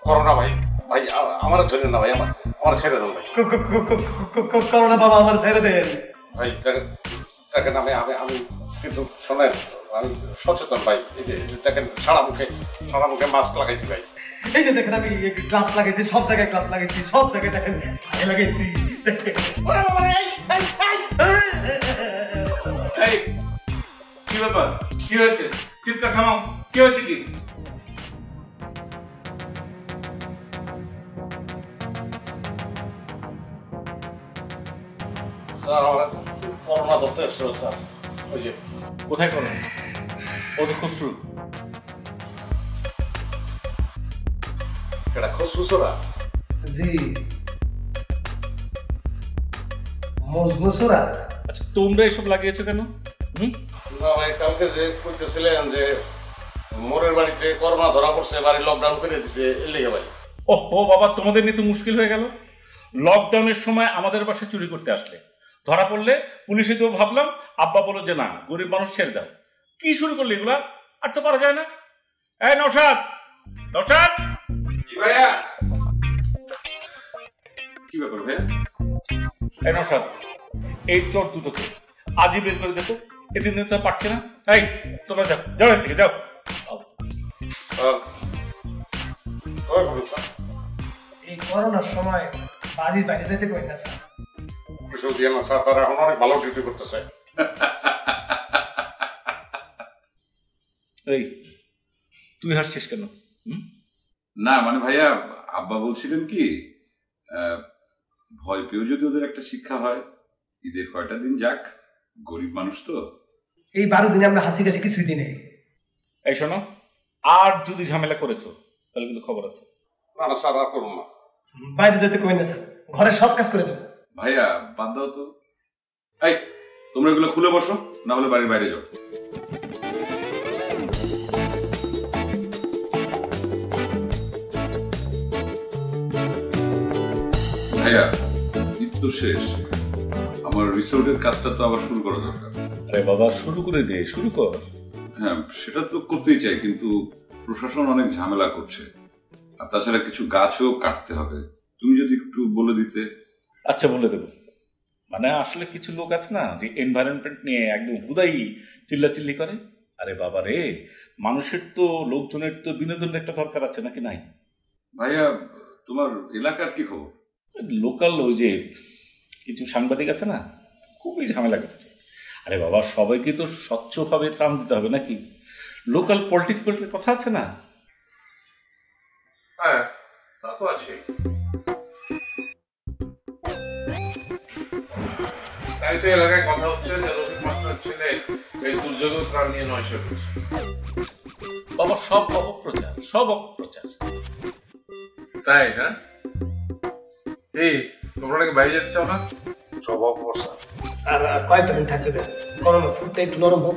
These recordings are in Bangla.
করোনা ভাই, ভাই আমার ধরে না ভাই, আমার ছেড়ে দেন ভাই। করোনা বাবা আমার ছেড়ে দেন ভাই। দেখেন আমি কিন্তু শোনেন, আমি সচেতন ভাই। দেখেন সারা মুখে মাস্ক লাগাইছি ভাই। এই যে দেখেন আমি গ্লাভস লাগাইছি, সব জায়গায় গ্লাভস লাগাইছি, সব জায়গায় দেখেন লাগাইছি। কি ব্যাপার, কি হয়েছে? চিৎকার থামাও, কি হয়েছে? কি স্যার আমার করোনা ধরতে এসেছিল স্যার। ওই যে কোথায় করো? ও তো খসরু। এটা খসরুসরা? জি মজমুসরা। আচ্ছা তোমরা এসব লাগিয়েছো কেন? না ভাই, কালকে যে কইতেছিলেন যে মোরের বাড়িতে করোনা ধরা পড়ছে, বাড়ি লকডাউন করে দিছে, এর লেগে ভাই। ওহো বাবা, তোমাদের নিয়ে তো মুশকিল হয়ে গেল। লকডাউনের সময় আমাদের বাসায় চুরি করতে আসলে, ধরা পড়লে পুলিশে তো ভাবলাম, আব্বা বলো যে না গরিব মানুষ ছেড়ে দাও। কি শুরু করলে এগুলা? আর তো পারা যায় না। এই নওশাদ, নওশাদ। কি ভাইয়া? কি ব্যাপার ভাইয়া? এই নওশাদ, এই চোর দুটোকে আজই বের করে দিত, এদিন দিন তো পারছে না। এই তোমরা যাও, যাও এর থেকে যাও। এই করোনার সময় বাড়ির বাইরে যেতে কই না স্যার। স্যার তারা এখন অনেক ভালো ডিউটি করতেছে। এই তুই হাসছিস কেন? না মানে ভাইয়া, আব্বা বলছিলেন কি, ভয় পেয়েও যদি ওদের একটা শিক্ষা হয়, ঈদের কয়টা দিন যাক, গরিব মানুষ তো। এই 12 দিনে আমরা হাসি কাশি কিছুই দিই নাই। এই শোনো, আর যদি ঝামেলা করেছো তাহলে কিন্তু খবর আছে। না না স্যার, আর করুন না। বাইরে যেতে কই না স্যার, ঘরে সব কাজ করে দেবো। ভাইয়া বাদ দাও তো। এই তোমরা এগুলো খুলে বসো, না হলে বাড়ির বাইরে যাও। ভাইয়া ঈদ তো শেষ, আমার রিসোর্টের কাজটা তো আবার শুরু করা দরকার। আরে বাবা শুরু করে দে, শুরু কর। হ্যাঁ সেটা তো করতেই চাই, কিন্তু প্রশাসন অনেক ঝামেলা করছে, আর তাছাড়া কিছু গাছও কাটতে হবে। তুমি যদি একটু বলে দিতে। আচ্ছা বলে দেবো। মানে আসলে কিছু লোক আছে না যে এনভায়রনমেন্ট নিয়ে একদম হুদাই চিল্লাচিল্লি করে। আরে বাবা রে, মানুষের তো, লোকজনের তো বিনোদনের একটা দরকার আছে নাকি নাই? ভাইয়া তোমার এলাকার কি খবর? লোকাল ওই যে কিছু সাংবাদিক আছে না, খুবই ঝামেলা করছে। আরে বাবা সবাইকে তো স্বচ্ছভাবে ত্রাণ দিতে হবে নাকি? লোকাল পলিটিক্স বলতে কথা আছে না? হ্যাঁ তা তো আছে। তাই তো এলাকায় কথা হচ্ছে যে রফিক মাস্টার ছেলে এই দুর্যোগের ত্রাণ নিয়ে 900 করছে। বাবা সব অপপ্রচার, সব অপপ্রচার। তাই না? এই তোমরা নাকি বাইরে যেতে চাও না? সব অপপ্রচার। স্যার আর কয়েকটা দিন থাকতে দেন, করোনা ফুটটা একটু নরম হোক।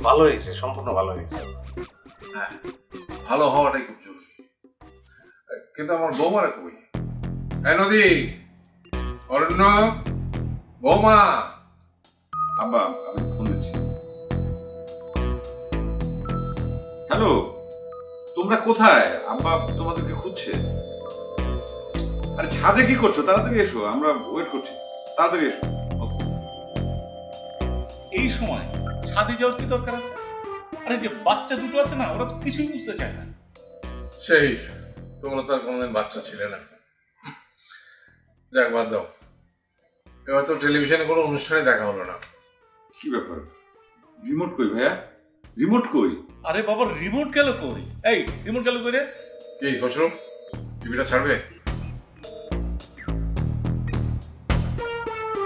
ভালো হয়েছে, সম্পূর্ণ ভালো হয়েছে। হ্যাঁ ভালো হওয়াটাই খুব জরুরি। কিন্তু আমার বৌমারা কই? এই নদী, অরণ্য, বৌমা। আব্বা আমি ফোন দিচ্ছি। হ্যালো, তোমরা কোথায়? আব্বা তোমাদেরকে খুঁজছে। আরে ছাদে কি করছো? তাড়াতাড়ি এসো, আমরা ওয়েট করছি, তাড়াতাড়ি এসো। এই সময় ছাদে যাওয়ার কি দরকার আছে? আরে যে বাচ্চা দুটো আছে না, ওরা তো কিছুই বুঝতে চায় না। সেই তোমরা তো আর কোনোদিন বাচ্চা ছিলে না। যাক বাদ দাও, এবার তো টেলিভিশনে কোনো অনুষ্ঠানে দেখা হলো না। কি ব্যাপার? রিমোট কই ভাইয়া? রিমোট কই? আরে বাবা রিমোট গেল কই? এই রিমোট গেল কই রে? এই খসরু, টিভিটা ছাড়বে?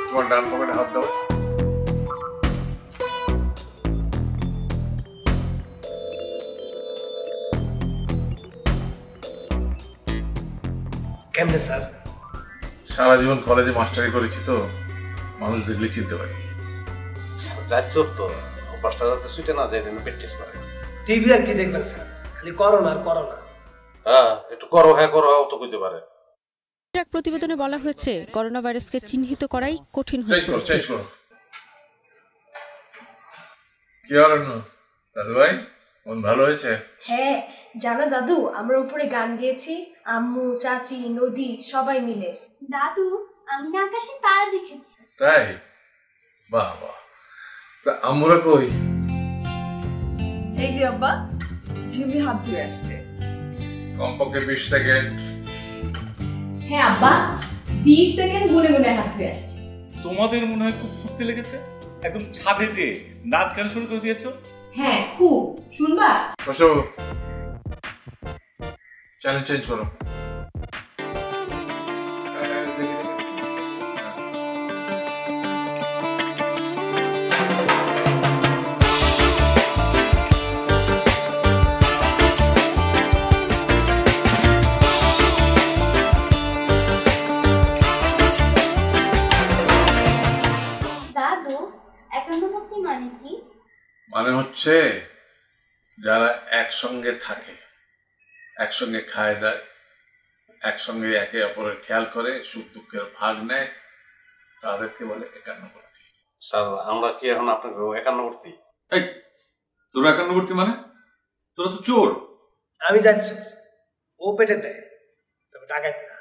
তোমার ডান পকেটে হাত দাও। কেমনে স্যার? সারা জীবন কলেজে মাস্টারি করেছি তো, মানুষ দেখলে চিনতে পারি। যাচ্ছ তো অভ্যাসটা যাতে ছুটে না যায়, প্র্যাকটিস করে। টিভি আর কি দেখবেন স্যার, খালি করোনা আর করোনা। হ্যাঁ একটু করো, হ্যাঁ করো, তো কইতে পারে। এক প্রতিবেদনে বলা হয়েছে করোনা ভাইরাসকে চিহ্নিত করাই কঠিন হয়ে পড়েছে। কি আর দাদু ভাই মন ভালো হয়েছে? হ্যাঁ জানো দাদু, আমরা উপরে গান গেয়েছি, আম্মু, চাচি, নদী সবাই মিলে। দাদু আমি না আকাশে তারা দেখেছি। তাই? বাহ বাহ। তা আমরা কই? এই যে আব্বা, ঝিমলি হাত ধুয়ে আসছে। কমপক্ষে 20 সেকেন্ড। হ্যাঁ আব্বা, 20 সেকেন্ড গুনে গুনে হাত ধুয়ে আসছে। তোমাদের মনে হয় খুব ফুটতে লেগেছে, একদম ছাদে যে নাচ গান শুরু করে দিয়েছো। হ্যাঁ খুব, শুনবা? বসো, চ্যানেল চেঞ্জ করো। দাদু একান্নবর্তী মানে কি? মানে হচ্ছে যারা একসঙ্গে থাকে, একসঙ্গে খায় দায়, একসঙ্গে একে অপরের খেয়াল করে, সুখ দুঃখের ভাগ নেয়, তাদেরকে বলে একান্নবর্তী। স্যার আমরা কি এখন আপনাকে একান্নবর্তী? এই তোরা একান্নবর্তী মানে? তোরা তো চোর। আমি যাচ্ছি, ও পেটে দেয়, তবে ডাকাত না।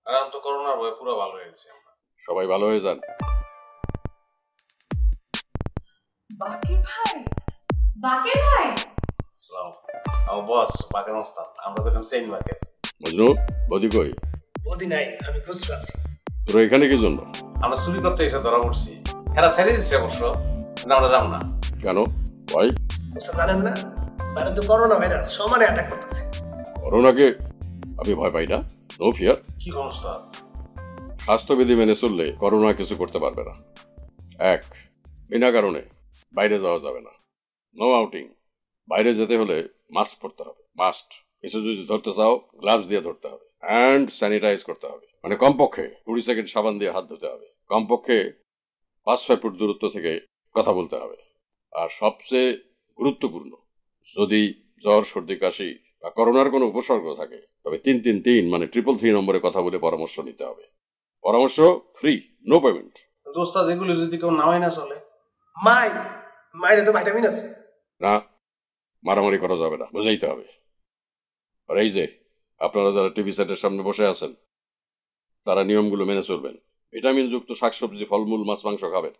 আর আমি তো করোনার ভয়ে পুরো ভালো হয়ে গেছি আমরা। সবাই ভালো হয়ে যান। বাকের ভাই, বাকের ভাই? সালাম। আমার বস বাকের মস্তান, আমরা তো এখন সেন বাকের। মজনু, বদি কই? বদি নাই, আমি খুচরো আছি। তোরা এখানে কি জন্য? আমরা চুরি করতে এসে ধরা পড়ছি। এরা ছেড়ে দিচ্ছে অবশ্য, কিন্তু আমরা যাব না। কেন? ভাই বুঝতে জানেন না, বাইরে তো করোনা ভাইরাস সমানে অ্যাটাক করতেছে। করোনাকে আমি ভয় পাই না, নো ফিয়ার। কি সমস্যা? স্বাস্থ্যবিধি মেনে চললে করোনা কিছু করতে পারবে না। এক, বিনা কারণে বাইরে যাওয়া যাবে না, নো আউটিং। বাইরে যেতে হলে মাস্ক পরতে হবে, মাস্ট। কিছু যদি ধরতে চাও গ্লাভস দিয়ে ধরতে হবে, হ্যান্ড স্যানিটাইজ করতে হবে, মানে কমপক্ষে 20 সেকেন্ড সাবান দিয়ে হাত ধুতে হবে, কমপক্ষে 5-6 ফুট দূরত্ব থেকে কথা বলতে হবে। আর সবচেয়ে গুরুত্বপূর্ণ, যদি জ্বর, সর্দি, কাশি বা করোনার কোনো উপসর্গ থাকে তবে 333 মানে 333 নম্বরে কথা বলে পরামর্শ নিতে হবে। পরামর্শ ফ্রি, নো পেমেন্ট। কিন্তু ওস্তাদ এগুলো যদি কেউ নামাই না চলে? মাইরে তো ভাইটামিন আছে না, মারামারি করা যাবে না, বুঝাইতে হবে। আর এই যে আপনারা যারা টিভি সেটের সামনে বসে আছেন, তারা নিয়মগুলো মেনে চলবেন। ভিটামিন যুক্ত শাকসবজি, ফলমূল, মাছ, মাংস খাবেন,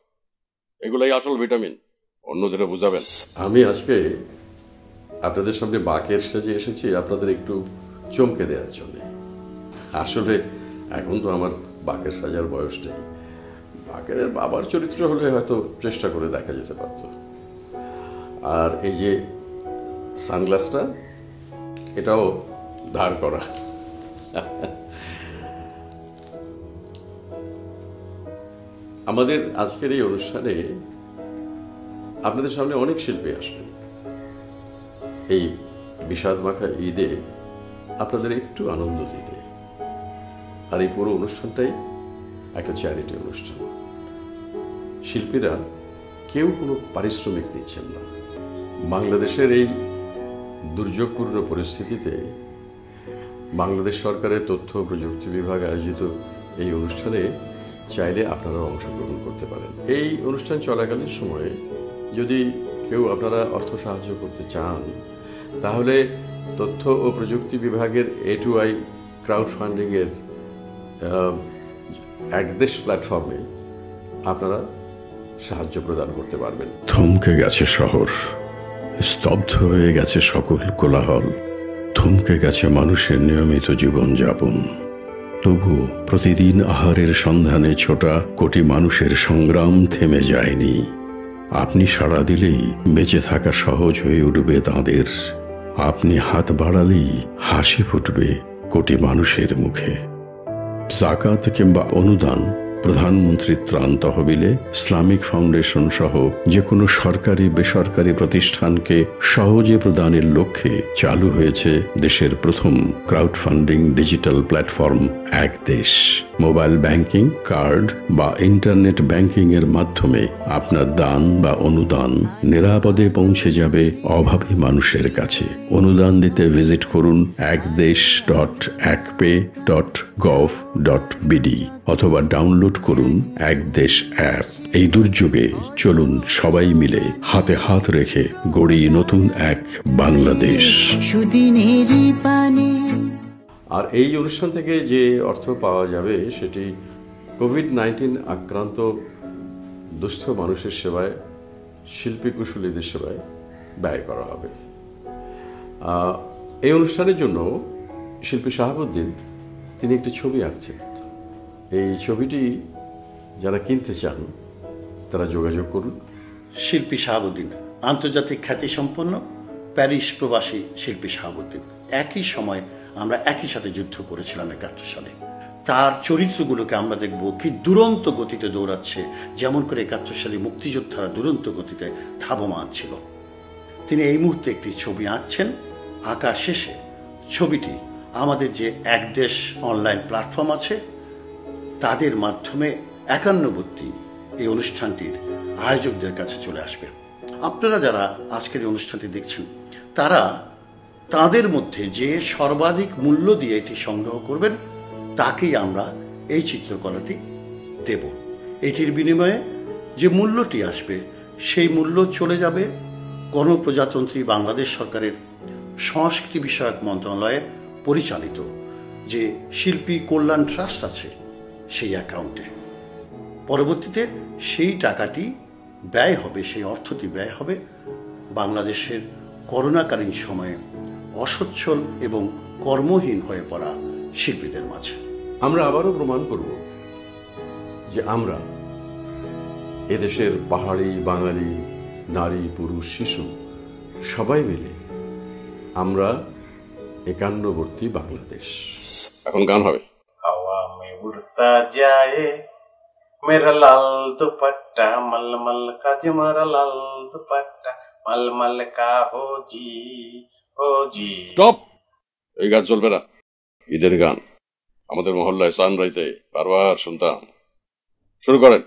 এগুলাই আসল ভিটামিন, অন্যদেরও বুঝাবেন। আমি আজকে আপনাদের সামনে বাকের সাজে এসেছি আপনাদের একটু চমকে দেওয়ার জন্য। আসলে এখন তো আমার বাকের সাজার বয়স নেই। বাকের বাবার চরিত্র হলে হয়তো চেষ্টা করে দেখা যেতে পারত। আর এই যে সানগ্লাসটা, এটাও ধার করা। আমাদের আজকের এই অনুষ্ঠানে আপনাদের সামনে অনেক শিল্পী আসবেন। এই বিষাদ মাখা ঈদে আপনাদের একটু আনন্দ দিতে। আর এই পুরো অনুষ্ঠানটাই একটা চ্যারিটি অনুষ্ঠান। শিল্পীরা কেউ কোনো পারিশ্রমিক নিচ্ছেন না। বাংলাদেশের এই দুর্যোগপূর্ণ পরিস্থিতিতে বাংলাদেশ সরকারের তথ্য ও প্রযুক্তি বিভাগ আয়োজিত এই অনুষ্ঠানে চাইলে আপনারা অংশগ্রহণ করতে পারেন। এই অনুষ্ঠান চলাকালীন সময়ে যদি কেউ আপনারা অর্থ সাহায্য করতে চান, তাহলে তথ্য ও প্রযুক্তি বিভাগের A2I ক্রাউড ফান্ডিংয়ের একদেশ প্ল্যাটফর্মে আপনারা সাহায্য প্রদান করতে পারবেন। থমকে গেছে শহর, স্তব্ধ হয়ে গেছে সকল কোলাহল, থমকে গেছে মানুষের নিয়মিত জীবনযাপন। তবুও প্রতিদিন আহারের সন্ধানে ছোটা কোটি মানুষের সংগ্রাম থেমে যায়নি। আপনি সাড়া দিলেই বেঁচে থাকা সহজ হয়ে উঠবে তাঁদের। আপনি হাত বাড়ালেই হাসি ফুটবে কোটি মানুষের মুখে। জাকাত কিংবা অনুদান, প্রধানমন্ত্রী ত্রাণ তহবিলে, ইসলামিক ফাউন্ডেশন সহ যে কোনো সরকারি বেসরকারি প্রতিষ্ঠানকে সহজে প্রদানের লক্ষ্যে চালু হয়েছে দেশের প্রথম ক্রাউড ফান্ডিং ডিজিটাল প্ল্যাটফর্ম এক দেশ। মোবাইল ব্যাংকিং, কার্ড বা ইন্টারনেট ব্যাংকিং এর মাধ্যমে আপনার দান বা অনুদান নিরাপদে পৌঁছে যাবে অভাবী মানুষের কাছে। অনুদান দিতে ভিজিট করুন ekdesh.ekpay.gov.bd অথবা ডাউনলোড ডাউনলোড করুন এক দেশ অ্যাপ। এই দুর্যোগে চলুন সবাই মিলে হাতে হাত রেখে গড়ি নতুন এক বাংলাদেশ। আর এই অনুষ্ঠান থেকে যে অর্থ পাওয়া যাবে সেটি কোভিড-19 আক্রান্ত দুস্থ মানুষের সেবায়, শিল্পী কুশলীদের সেবায় ব্যয় করা হবে। এই অনুষ্ঠানের জন্য শিল্পী শাহাবুদ্দিন তিনি একটি ছবি আঁকছেন। এই ছবিটি যারা কিনতে চান তারা যোগাযোগ করুন। শিল্পী শাহাবুদ্দিন, আন্তর্জাতিক খ্যাতিসম্পন্ন প্যারিস প্রবাসী শিল্পী শাহাবুদ্দিন। একই সময় আমরা একই সাথে যুদ্ধ করেছিলাম 71 সালে। তার চরিত্রগুলোকে আমরা দেখব কি দুরন্ত গতিতে দৌড়াচ্ছে, যেমন করে 71 সালে মুক্তিযোদ্ধারা দুরন্ত গতিতে ধাবমান ছিল। তিনি এই মুহূর্তে একটি ছবি আঁকছেন। আঁকা শেষে ছবিটি আমাদের যে এক দেশ অনলাইন প্ল্যাটফর্ম আছে তাদের মাধ্যমে 51বর্তী এই অনুষ্ঠানটির আয়োজকদের কাছে চলে আসবে। আপনারা যারা আজকের এই অনুষ্ঠানটি দেখছেন তারা তাদের মধ্যে যে সর্বাধিক মূল্য দিয়ে এটি সংগ্রহ করবেন তাকেই আমরা এই চিত্রকলাটি দেব। এটির বিনিময়ে যে মূল্যটি আসবে সেই মূল্য চলে যাবে গণপ্রজাতন্ত্রী বাংলাদেশ সরকারের সংস্কৃতি বিষয়ক মন্ত্রণালয়ে পরিচালিত যে শিল্পী কল্যাণ ট্রাস্ট আছে সেই অ্যাকাউন্টে। পরবর্তীতে সেই টাকাটি ব্যয় হবে, সেই অর্থটি ব্যয় হবে বাংলাদেশের করোনাকালীন সময়ে অসচ্ছল এবং কর্মহীন হয়ে পড়া শিল্পীদের মাঝে। আমরা আবারও প্রমাণ করব যে আমরা এদেশের পাহাড়ি বাঙালি নারী পুরুষ শিশু সবাই মিলে আমরা 51বর্তী বাংলাদেশ। এখন গান হবে। हवा में उड़ता जाए मेरा लाल दुपट्टा मलमल का जो मेरा लाल दुपट्टा मलमल का हो जी। স্টপ, এই গান চলবে না। ঈদের গান আমাদের মহল্লায় সানরাইতে বারবার শুনতাম। শুরু করেন।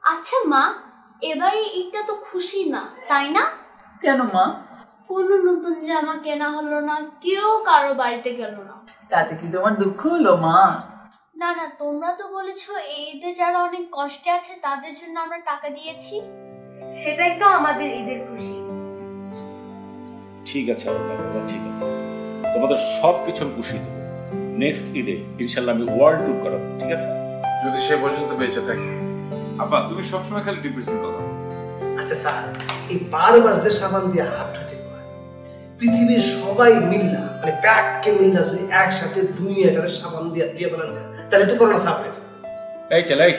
আচ্ছা মা, এবারে ঈদটা তো খুশি না, তাই না? কেন মা? কোনো নতুন জামা কেনা হলো না, কেউ কারো বাড়িতে গেল না। তাতে কি তোমার দুঃখ হলো মা? না না, তোমরা তো বলেছো এই ঈদে যারা অনেক কষ্টে আছে তাদের জন্য আমরা টাকা দিয়েছি। সেটাই তো আমাদের ঈদের খুশি। ঠিক আছে ঠিক আছে, তোমাদের সব কিছু খুশি দেবো। নেক্সট ঈদে ইনশাল্লাহ আমি ওয়ার্ল্ড ট্যুর করাবো, ঠিক আছে? যদি সে পর্যন্ত বেঁচে থাকি। আব্বা তুমি সবসময় খালি ডিপ্রেশন করো। আচ্ছা স্যার, এই বারবার যে সাবান দিয়ে হাত ধুতে হয়, পৃথিবীর সবাই মিল্লা মানে ব্যাগকে মিল্লা যদি একসাথে দুনিয়াটারে সাবান দিয়ে দিয়ে বানান যায় তাহলে তো করোনা সাফ হয়েছে। এই চালাই,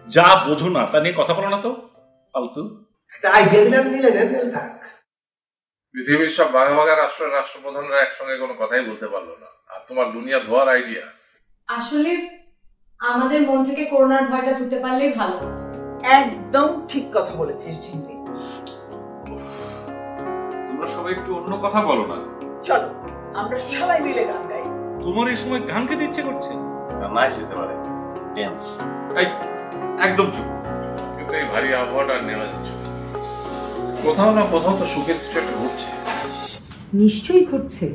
যা বোঝো না তা নিয়ে কথা বলো না তো, ফালতু। একটা আইডিয়া দিলাম, নিলে নেন, নিলে থাক। পৃথিবীর সব ভাগা ভাগা রাষ্ট্রপ্রধানরা একসঙ্গে কোনো কথাই বলতে পারলো না, আর তোমার দুনিয়া ধোয়ার আইডিয়া। আসলে আমাদের মন থেকে করোনার ভয়টা ধুতে পারলেই ভালো। একদম ঠিক কথা বলেছিস ঝিমলি। তোমরা সবাই একটু অন্য কথা বলো না। চলো আমরা সবাই মিলে গান গাই। তোমার এই সময় গান খেতে ইচ্ছে করছে? নাইস হতে পারে, ড্যান্স। এই একদম চুপ। কিন্তু এই ভারী আবহাওয়াটা নেওয়া যাচ্ছে, কোথাও না কোথাও তো সুখের কিছু একটা ঘটছে। নিশ্চয়ই ঘটছে,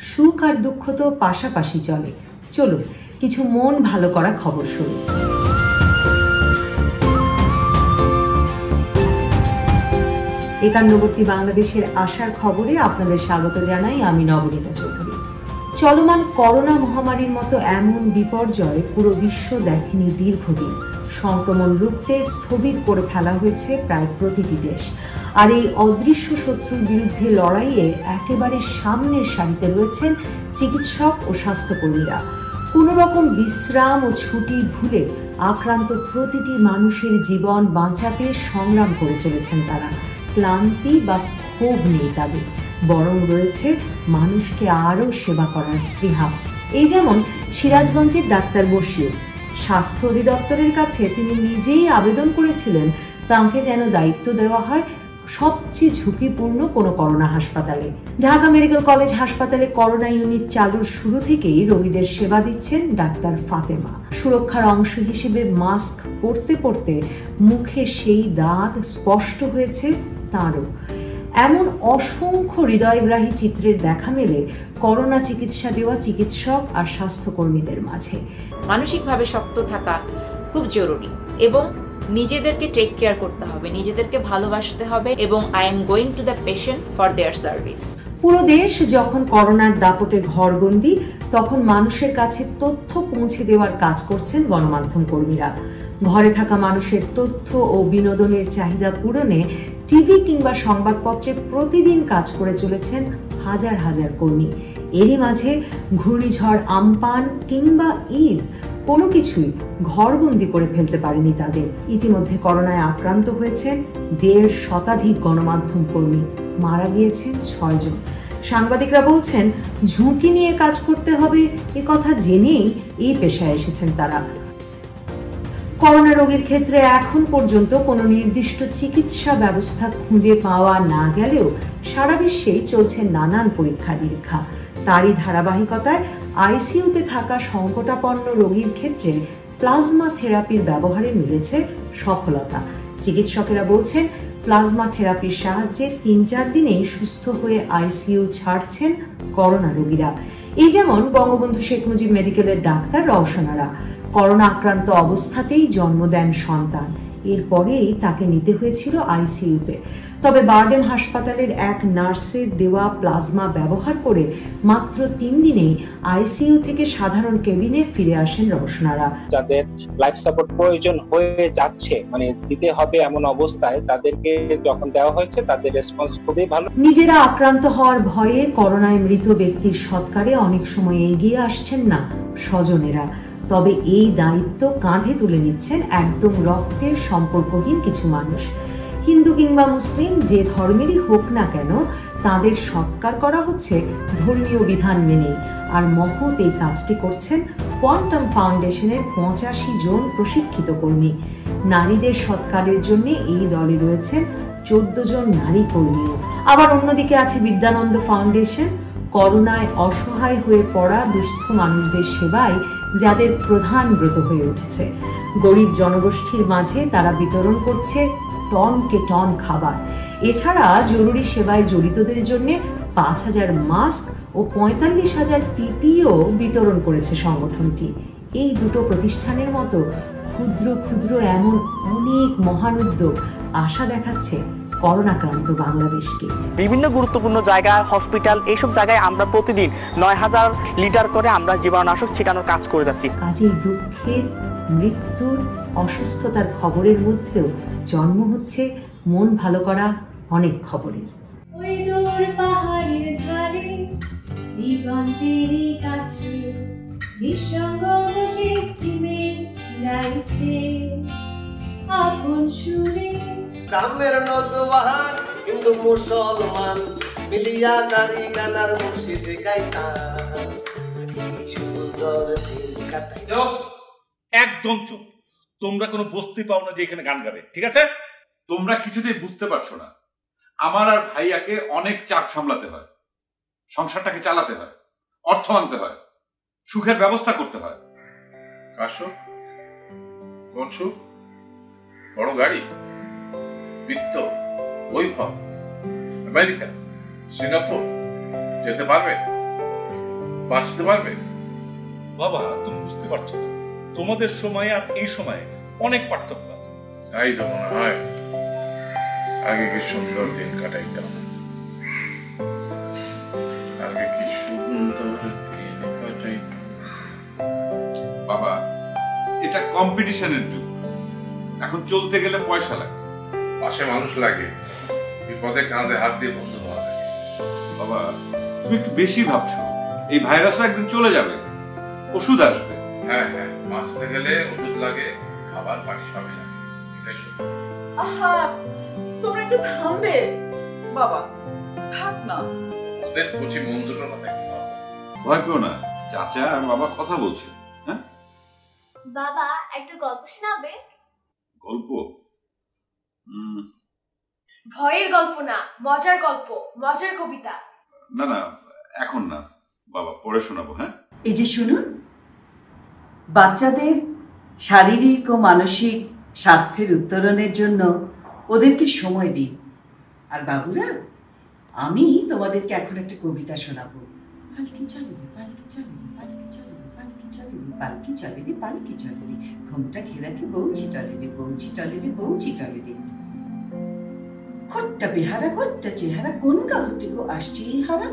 সুখ আর দুঃখ তো পাশাপাশি চলে। চলো কিছু মন ভালো করা খবর শুনি। একান্নবর্তী বাংলাদেশের আশার খবরে আপনাদের স্বাগত জানাই আমি নবনীতা চৌধুরী। চলমান করোনা মহামারীর মতো এমন বিপর্যয় পুরো বিশ্ব দেখেনি দীর্ঘদিন। সংক্রমণ রুখতে স্থবির করে ফেলা হয়েছে প্রায় প্রতিটি দেশ। আর এই অদৃশ্য শত্রুর বিরুদ্ধে লড়াইয়ে একেবারে সামনের সারিতে রয়েছেন চিকিৎসক ও স্বাস্থ্যকর্মীরা। কোনো রকম বিশ্রাম ও ছুটি ভুলে আক্রান্ত প্রতিটি মানুষের জীবন বাঁচাতে সংগ্রাম করে চলেছেন তারা। ক্লান্তি বা ক্ষোভ নেই তাদের, বরং রয়েছে মানুষকে আরও সেবা করার স্পৃহা। এই যেমন সিরাজগঞ্জের ডাক্তার বশির। স্বাস্থ্য অধিদপ্তরের কাছে তিনি নিজেই আবেদন করেছিলেন তাঁকে যেন দায়িত্ব দেওয়া হয় সবচেয়ে ঝুঁকিপূর্ণ কোনো করোনা হাসপাতালে। ঢাকা মেডিকেল কলেজ হাসপাতালে করোনা ইউনিট চালুর শুরু থেকেই রোগীদের সেবা দিচ্ছেন ডাক্তার ফাতেমা। সুরক্ষার অংশ হিসেবে মাস্ক পরতে পরতে মুখে সেই দাগ স্পষ্ট হয়েছে তাঁরও। এমন অসংখ্য হৃদয়গ্রাহী চিত্রের দেখা মেলে করোনা চিকিৎসা দেওয়া চিকিৎসক আর স্বাস্থ্যকর্মীদের মাঝে। মানসিকভাবে শক্ত থাকা খুব জরুরি এবং নিজেদেরকে টেক কেয়ার করতে হবে, নিজেদেরকে ভালোবাসতে হবে এবং I am going to the patient for their service. পুরো দেশ যখন করোনার দাপটে ঘরবন্দি, তখন মানুষের কাছে তথ্য পৌঁছে দেওয়ার কাজ করছেন গণমাধ্যম কর্মীরা। ঘরে থাকা মানুষের তথ্য ও বিনোদনের চাহিদা পূরণে টিভি কিংবা সংবাদপত্রে প্রতিদিন কাজ করে চলেছেন হাজার হাজার কর্মী। এরই মাঝে ঘূর্ণিঝড় আমপান কিংবা ঈদ কোনো কিছুই ঘরবন্দি করে ফেলতে পারেনি তাদের। ইতিমধ্যে করোনায় আক্রান্ত হয়েছেন 1.5 শতাধিক গণমাধ্যম কর্মী, মারা গিয়েছেন 6 জন। সাংবাদিকরা বলছেন ঝুঁকি নিয়ে কাজ করতে হবে এ কথা জেনেই এই পেশায় এসেছেন তারা। করোনা রোগীর ক্ষেত্রে এখন পর্যন্ত কোনো নির্দিষ্ট চিকিৎসা ব্যবস্থা খুঁজে পাওয়া না গেলেও সারা বিশ্বেই চলছে নানান পরীক্ষা নিরীক্ষা। তারই ধারাবাহিকতায় আইসিইউতে থাকা সংকটাপন্ন রোগীর ক্ষেত্রে প্লাজমা থেরাপির ব্যবহারে মিলেছে সফলতা। চিকিৎসকেরা বলছেন প্লাজমা থেরাপির সাহায্যে 3-4 দিনেই সুস্থ হয়ে আইসিইউ ছাড়ছেন করোনা রোগীরা। এই যেমন বঙ্গবন্ধু শেখ মুজিব মেডিকেলের ডাক্তার রওশনারা করোনা আক্রান্ত অবস্থাতেই জন্ম দেন সন্তান। এরপরেই তাকে নিতে হয়েছিল আইসিইউতে। তবে বারডেম হাসপাতালের এক নার্সের দেওয়া প্লাজমা ব্যবহার করে মাত্র 3 দিনেই আইসিইউ থেকে সাধারণ কেবিনে ফিরে আসেন রওশনারা। যাদের লাইফ সাপোর্ট প্রয়োজন হয়ে যাচ্ছে, মানে দিতে হবে এমন অবস্থায় তাদেরকে যখন দেওয়া হয়েছে তাদের রেসপন্স খুবই ভালো। নিজেরা আক্রান্ত হওয়ার ভয়ে করোনায় মৃত ব্যক্তির সৎকারে অনেক সময় এগিয়ে আসছেন না স্বজনেরা। তবে এই দায়িত্ব কাঁধে তুলে নিচ্ছেন একদম রক্তের সম্পর্কহীন কিছু মানুষ। হিন্দু কিংবা মুসলিম যে ধর্মেরই হোক না কেন, তাদের সৎকার করা হচ্ছে ধর্মীয় বিধান মেনেই। আর মহৎ এই কাজটি করছেন কোয়ান্টাম ফাউন্ডেশনের 85 জন প্রশিক্ষিত কর্মী। নারীদের সৎকারের জন্য এই দলে রয়েছেন 14 জন নারী কর্মীও। আবার অন্যদিকে আছে বিদ্যানন্দ ফাউন্ডেশন, করোনায় অসহায় হয়ে পড়া দুস্থ মানুষদের সেবায় যাদের প্রধান ব্রত হয়ে উঠেছে। গরিব জনগোষ্ঠীর মাঝে তারা বিতরণ করছে টনকে টন খাবার। এছাড়া জরুরি সেবায় জড়িতদের জন্য 5000 মাস্ক ও 45,000 পিপিও বিতরণ করেছে সংগঠনটি। এই দুটো প্রতিষ্ঠানের মতো ক্ষুদ্র ক্ষুদ্র এমন অনেক মহান উদ্যোগ আশা দেখাচ্ছে করোনাক্রান্ত বাংলাদেশকে। বিভিন্ন গুরুত্বপূর্ণ জায়গা, হসপিটাল, এইসব জায়গায় আমরা প্রতিদিন ৯,০০০ লিটার করে আমরা জীবাণুনাশক ছিটানোর কাজ করে যাচ্ছি। কাজেই দুঃখের, মৃত্যুর, অসুস্থতার খবরের মধ্যেও জন্ম হচ্ছে মন ভালো করা অনেক খবরের। ওই দূর পাহাড়ের ধারে দিগন্তেরই কাছে নিঃসঙ্গ বসে চিমে গাইছে আপন সুরে। গ্রামের নজওয়ান হিন্দু মুসলমান মিলিয়া গাড়ি গানার মসজিদে গাইতাম, সুন্দর দিন কাটাই। একদম চুপ। তোমরা কোনো বস্তি পাও না যে এখানে গান গাবে, ঠিক আছে? তোমরা কিছুতেই বুঝতে পারছো না, আমার আর ভাইয়াকে অনেক চাপ সামলাতে হয়, সংসারটাকে চালাতে হয়, অর্থ আনতে হয়, সুখের ব্যবস্থা করতে হয়। আসো, কোন সুখ? বড় গাড়ি, বৃত্ত, বৈভব, আমেরিকা, সিঙ্গাপুর যেতে পারবে? বাঁচতে পারবে? বাবা, তুমি বুঝতে পারছো না, তোমাদের সময় আর এই সময়ে অনেক পার্থক্য আছে। তাই তো মনে হয়। আগে কি সুন্দর দিন কাটাইতাম, আগে কি সুন্দর দিন কাটাইতাম। বাবা, এটা কম্পিটিশনের যুগ, এখন চলতে গেলে পয়সা লাগে, পাশে মানুষ লাগে, বিপদে কাঁধে হাত দিয়ে বন্ধু হওয়া লাগে। বাবা, তুমি একটু বেশি ভাবছো। এই ভাইরাসও একদিন চলে যাবে, ওষুধ আসবে। হ্যাঁ হ্যাঁ, বাঁচতে গেলে ওষুধ লাগে, খাবার পানি সবই লাগে। এটাই সত্যি। আহা, তোমরা একটু থামবে? বাবা থাক না, ওদের কচি মন দুটো না থাকে। ভয় পেও না, চাচা আর বাবা কথা বলছে। হ্যাঁ বাবা, একটা গল্প শোনাবে? গল্প? ভয়ের গল্প না, মজার গল্প, মজার কবিতা। না না, এখন না বাবা, পরে শোনাবো। হ্যাঁ, এই যে শুনুন, বাচ্চাদের শারীরিক ও মানসিক স্বাস্থ্যের উত্তরণের জন্য ওদেরকে সময় দিন। আর বাবুরা, আমি তোমাদেরকে এখন একটা কবিতা শোনাবো। পালকি চলে রে, পালকি চলে রে, পালকি চলে রে, পালকি চলে রে, পালকি চলে রে, পালকি চলে রে, ঘুমটা ঘেরাকে বউচি টলে রে, বউচি টলে রে, বউচি টলে রে। খোট্টা বেহারা, খোট্টা চেহারা, কোন গা হতে গো আসছে হারা,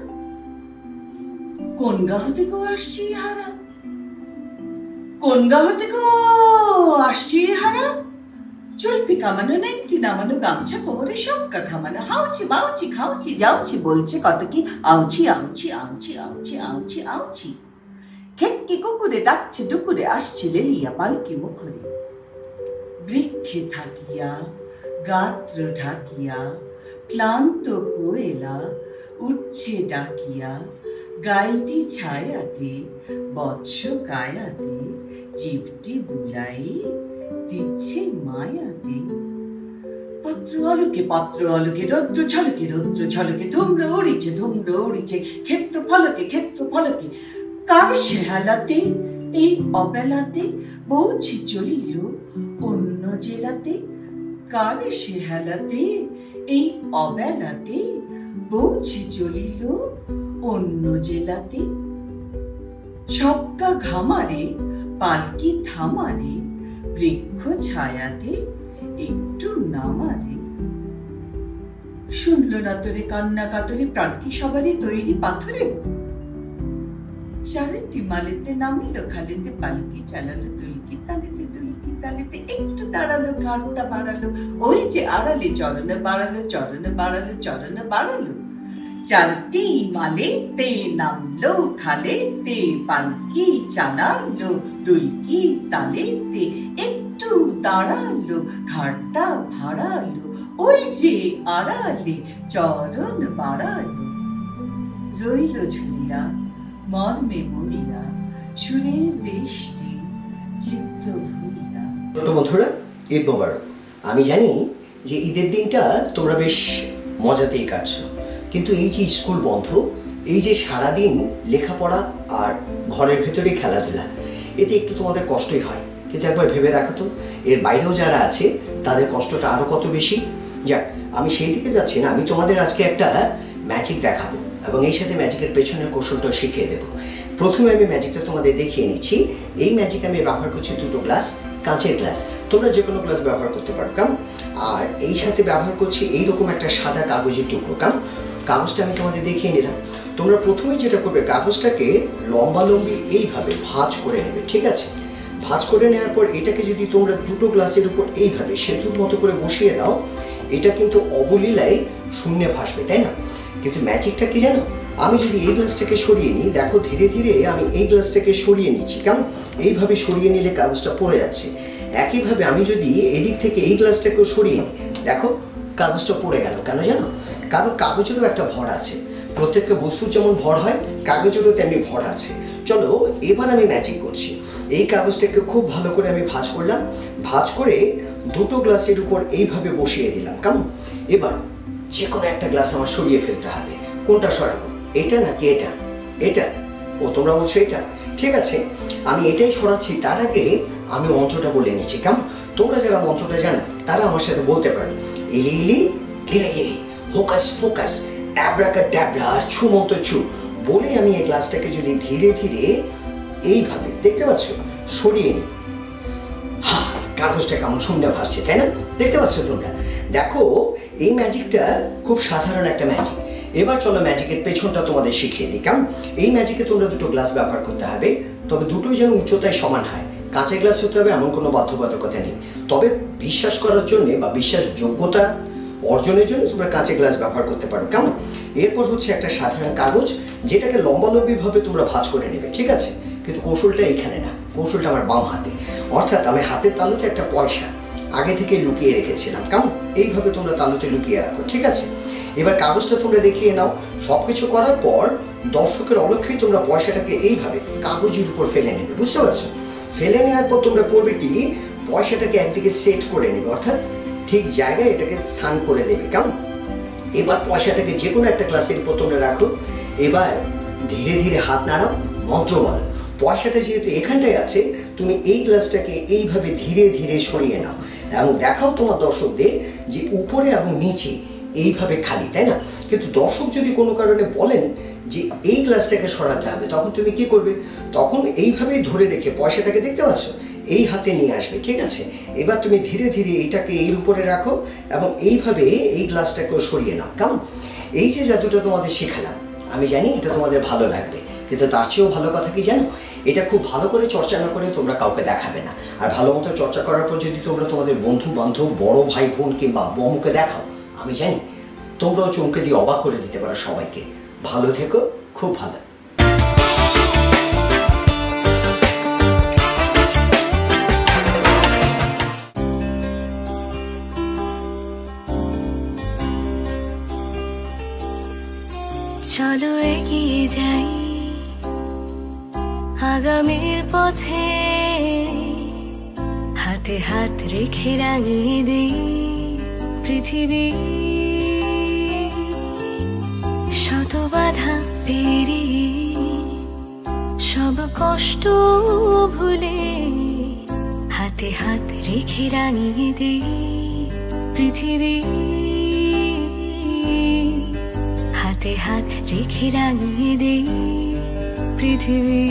কোন গা হতে গো আসছে হারা, কোন গা হতে গো আসছে হারা। চলপি কামানো, নাইটি নামানো, গামছা কোমরে সবকা খামানো, হাউচি বাউচি খাউচি যাউচি, বলছে কত কি আউচি আউচি আউচি আউচি আউচি আউচি। খেক্কি কুকুরে ডাকছে ডুকুরে, আসছে লেলিয়া পালকি মুখরে। বৃক্ষে থাকিয়া গাত্র ঢাকিয়া, ক্লান্ত কোয়েলা উঠছে ডাকিয়া, গাইটি ছায়াতে বৎস কায়াতে, জীবটি বুলাই দিচ্ছে মায়াতে। পত্র আলোকে, পত্র আলোকে, রৌদ্র ঝলকে, রৌদ্র ঝলকে, ধুম্র উড়িছে, ধুম্র উড়িছে, ক্ষেত্র ফলকে, ক্ষেত্র ফলকে। কার সেহালাতে এই অবেলাতে বউছি চলিল অন্য জেলাতে, কার সেহালাতে এই অবেলাতে বউছি চলিল অন্য জেলাতে। সবকা ঘামারে পালকি থামারে, বৃক্ষ ছায়াতে একটু নামারে। শুনল না তোরে কান্না কাতরে, প্রাণ কি সবারই তৈরি পাথরে। চারটি মালেতে নামিল খালেতে, পালকি চালালো তুলকি তালেতে, তুলকি তালেতে একটু দাঁড়ালো, ঘাটটা বাড়ালো, ওই যে আড়ালে চরণ বাড়ালো, চরণ বাড়ালো, চরণ বাড়ালো। চারটি মালেতে নামলো খালেতে, পালকি চালালো দুলকি তালেতে একটু দাঁড়ালো, ঘাটটা ভাড়ালো, ওই যে আড়ালে চরণ বাড়ালো। রইল ঝুরিয়া মর্মে মরিয়া, সুরের বৃষ্টি চিত্ত ভরিয়া। ছোট বন্ধুরা, ঈদ মোবারক। আমি জানি যে ঈদের দিনটা তোমরা বেশ মজাতেই কাটছো, কিন্তু এই যে স্কুল বন্ধ, এই যে সারাদিন লেখাপড়া আর ঘরের ভেতরে খেলাধুলা, এতে একটু তোমাদের কষ্টই হয়। কিন্তু একবার ভেবে দেখো তো, এর বাইরেও যারা আছে তাদের কষ্টটা আরও কত বেশি। যাক, আমি সেই দিকে যাচ্ছি না, আমি তোমাদের আজকে একটা ম্যাজিক দেখাবো এবং এই সাথে ম্যাজিকের পেছনের কৌশলটাও শিখিয়ে দেবো। প্রথমে আমি ম্যাজিকটা তোমাদের দেখিয়ে নিচ্ছি। এই ম্যাজিক আমি ব্যবহার করছি দুটো গ্লাস, কাঁচের গ্লাস, তোমরা যে কোনো গ্লাস ব্যবহার করতে পারো কাম। আর এই সাথে ব্যবহার করছি এইরকম একটা সাদা কাগজের টুকরো কাম। কাগজটা আমি তোমাদের দেখিয়ে নিলাম। তোমরা প্রথমে যেটা করবে, কাগজটাকে লম্বালম্বি এইভাবে ভাঁজ করে নেবে, ঠিক আছে? ভাঁজ করে নেওয়ার পর এটাকে যদি তোমরা দুটো গ্লাসের উপর এইভাবে সেতুর মতো করে বসিয়ে দাও, এটা কিন্তু অবলীলায় শূন্যে ভাসবে, তাই না? কিন্তু ম্যাজিকটা কি জানো, আমি যদি এই গ্লাসটাকে সরিয়ে নিই, দেখো ধীরে ধীরে আমি এই গ্লাসটাকে সরিয়ে নিচ্ছি, কেমন? এইভাবে সরিয়ে নিলে কাগজটা পড়ে যাচ্ছে। একইভাবে আমি যদি এদিক থেকে এই গ্লাসটাকেও সরিয়ে নিই, দেখো কাগজটা পড়ে গেল। কেন জানো? কারণ কাগজেরও একটা ভর আছে। প্রত্যেকটা বস্তুর যেমন ভর হয়, কাগজেরও তেমনি ভর আছে। চলো এবার আমি ম্যাজিক করছি। এই কাগজটাকে খুব ভালো করে আমি ভাঁজ করলাম, ভাঁজ করে দুটো গ্লাসের উপর এইভাবে বসিয়ে দিলাম, কেমন? এবার যে কোনো একটা গ্লাস আমার সরিয়ে ফেলতে হবে। কোনটা সরাবো, এটা নাকি এটা? এটা। ও তোমরা বলছো এটা, ঠিক আছে, আমি এটাই সরাচ্ছি। তার আগে আমি মন্ত্রটা বলে নিচ্ছি, কেমন? তোমরা যারা মন্ত্রটা জানো তারা আমার সাথে বলতে পারো, ইলি ইলি গিরে গিরি, হোকাস ফোকাস, অ্যাব্রাকা ড্যাব্রা, আর ছু মন্ত্র ছু বলে আমি এই গ্লাসটাকে যদি ধীরে ধীরে এইভাবে, দেখতে পাচ্ছ, সরিয়ে নিই, হা, কাগজটা কেমন শূন্য ভাসছে, তাই না? দেখতে পাচ্ছ তোমরা? দেখো এই ম্যাজিকটা খুব সাধারণ একটা ম্যাজিক। এবার চলো ম্যাজিকের পেছনটা তোমাদের শিখিয়ে দিই, কেমন? এই ম্যাজিকে তোমরা দুটো গ্লাস ব্যবহার করতে হবে, তবে দুটোই যেন উচ্চতায় সমান হয়। কাঁচের গ্লাস হতে হবে এমন কোনো বাধ্যবাধকতা নেই, তবে বিশ্বাস করার জন্য বা বিশ্বাসযোগ্যতা অর্জনের জন্য তোমরা কাঁচের গ্লাস ব্যবহার করতে পারো, কেমন? এরপর হচ্ছে একটা সাধারণ কাগজ, যেটাকে লম্বালম্বিভাবে তোমরা ভাঁজ করে নেবে, ঠিক আছে? কিন্তু কৌশলটা এখানে না, কৌশলটা আমার বাম হাতে, অর্থাৎ আমি হাতের তালুতে একটা পয়সা আগে থেকে লুকিয়ে রেখেছিলাম, কেমন? এইভাবে তোমরা তালুতে লুকিয়ে রাখো, ঠিক আছে? এবার কাগজটা তোমরা দেখিয়ে নাও। সব কিছু করার পর দর্শকের অলক্ষ্যেই তোমরা পয়সাটাকে এইভাবে কাগজের উপর ফেলে নেবে, বুঝতে পারছো? ফেলে নেওয়ার পর তোমরা করবে কি, পয়সাটাকে একদিকে সেট করে নেবে, অর্থাৎ ঠিক জায়গায় এটাকে স্থান করে দেবে, কেমন? এবার পয়সাটাকে যে কোনো একটা গ্লাসের উপর তোমরা রাখো। এবার ধীরে ধীরে হাত নাড়াও, মন্ত্র বলো। পয়সাটা যেহেতু এখানটায় আছে, তুমি এই গ্লাসটাকে এইভাবে ধীরে ধীরে সরিয়ে নাও এবং দেখাও তোমার দর্শকদের যে উপরে এবং নিচে এইভাবে খালি, তাই না? কিন্তু দর্শক যদি কোনো কারণে বলেন যে এই গ্লাসটাকে সরাতে হবে, তখন তুমি কি করবে? তখন এইভাবেই ধরে রেখে পয়সাটাকে, দেখতে পাচ্ছ, এই হাতে নিয়ে আসবে, ঠিক আছে? এবার তুমি ধীরে ধীরে এটাকে এর উপরে রাখো এবং এইভাবে এই গ্লাসটাকেও সরিয়ে নাও, কেমন? এই যে জাদুটা তোমাদের শেখালাম, আমি জানি এটা তোমাদের ভালো লাগবে, কিন্তু তার চেয়েও ভালো কথা কি জানো, এটা খুব ভালো করে চর্চা না করে তোমরা কাউকে দেখাবে না। আর ভালো মতো চর্চা করার পর যদি তোমরা তোমাদের বন্ধু বান্ধব, বড় ভাই বোন কিংবা আব্বু আম্মুকে দেখাও, আমি জানি তোমরাও চমকে দিয়ে অবাক করে দিতে পারো সবাইকে। ভালো থেকো, খুব ভালো। চলো এগিয়ে যাই আগামীর পথে, হাতে হাত রেখে রাঙিয়ে দেই পৃথিবী। শত বাধা পেরিয়ে, সব কষ্ট ভুলে, হাতে হাত রেখে রাঙিয়ে দেই পৃথিবী। হাতে হাত রেখে রাঙিয়ে দেই পৃথিবী।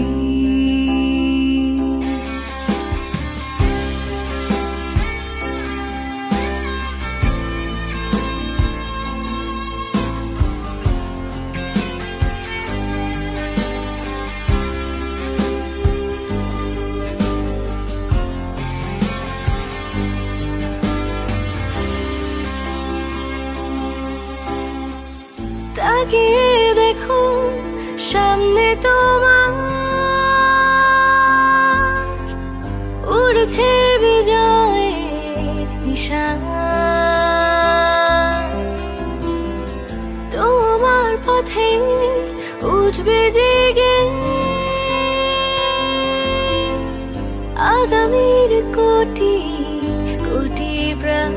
তাকিয়ে দেখো সামনে তোমার, উড়ছে বিজয়ের নিশান। তোমার পথে উঠবে জেগে আগামীর কোটি কোটি প্রাণ।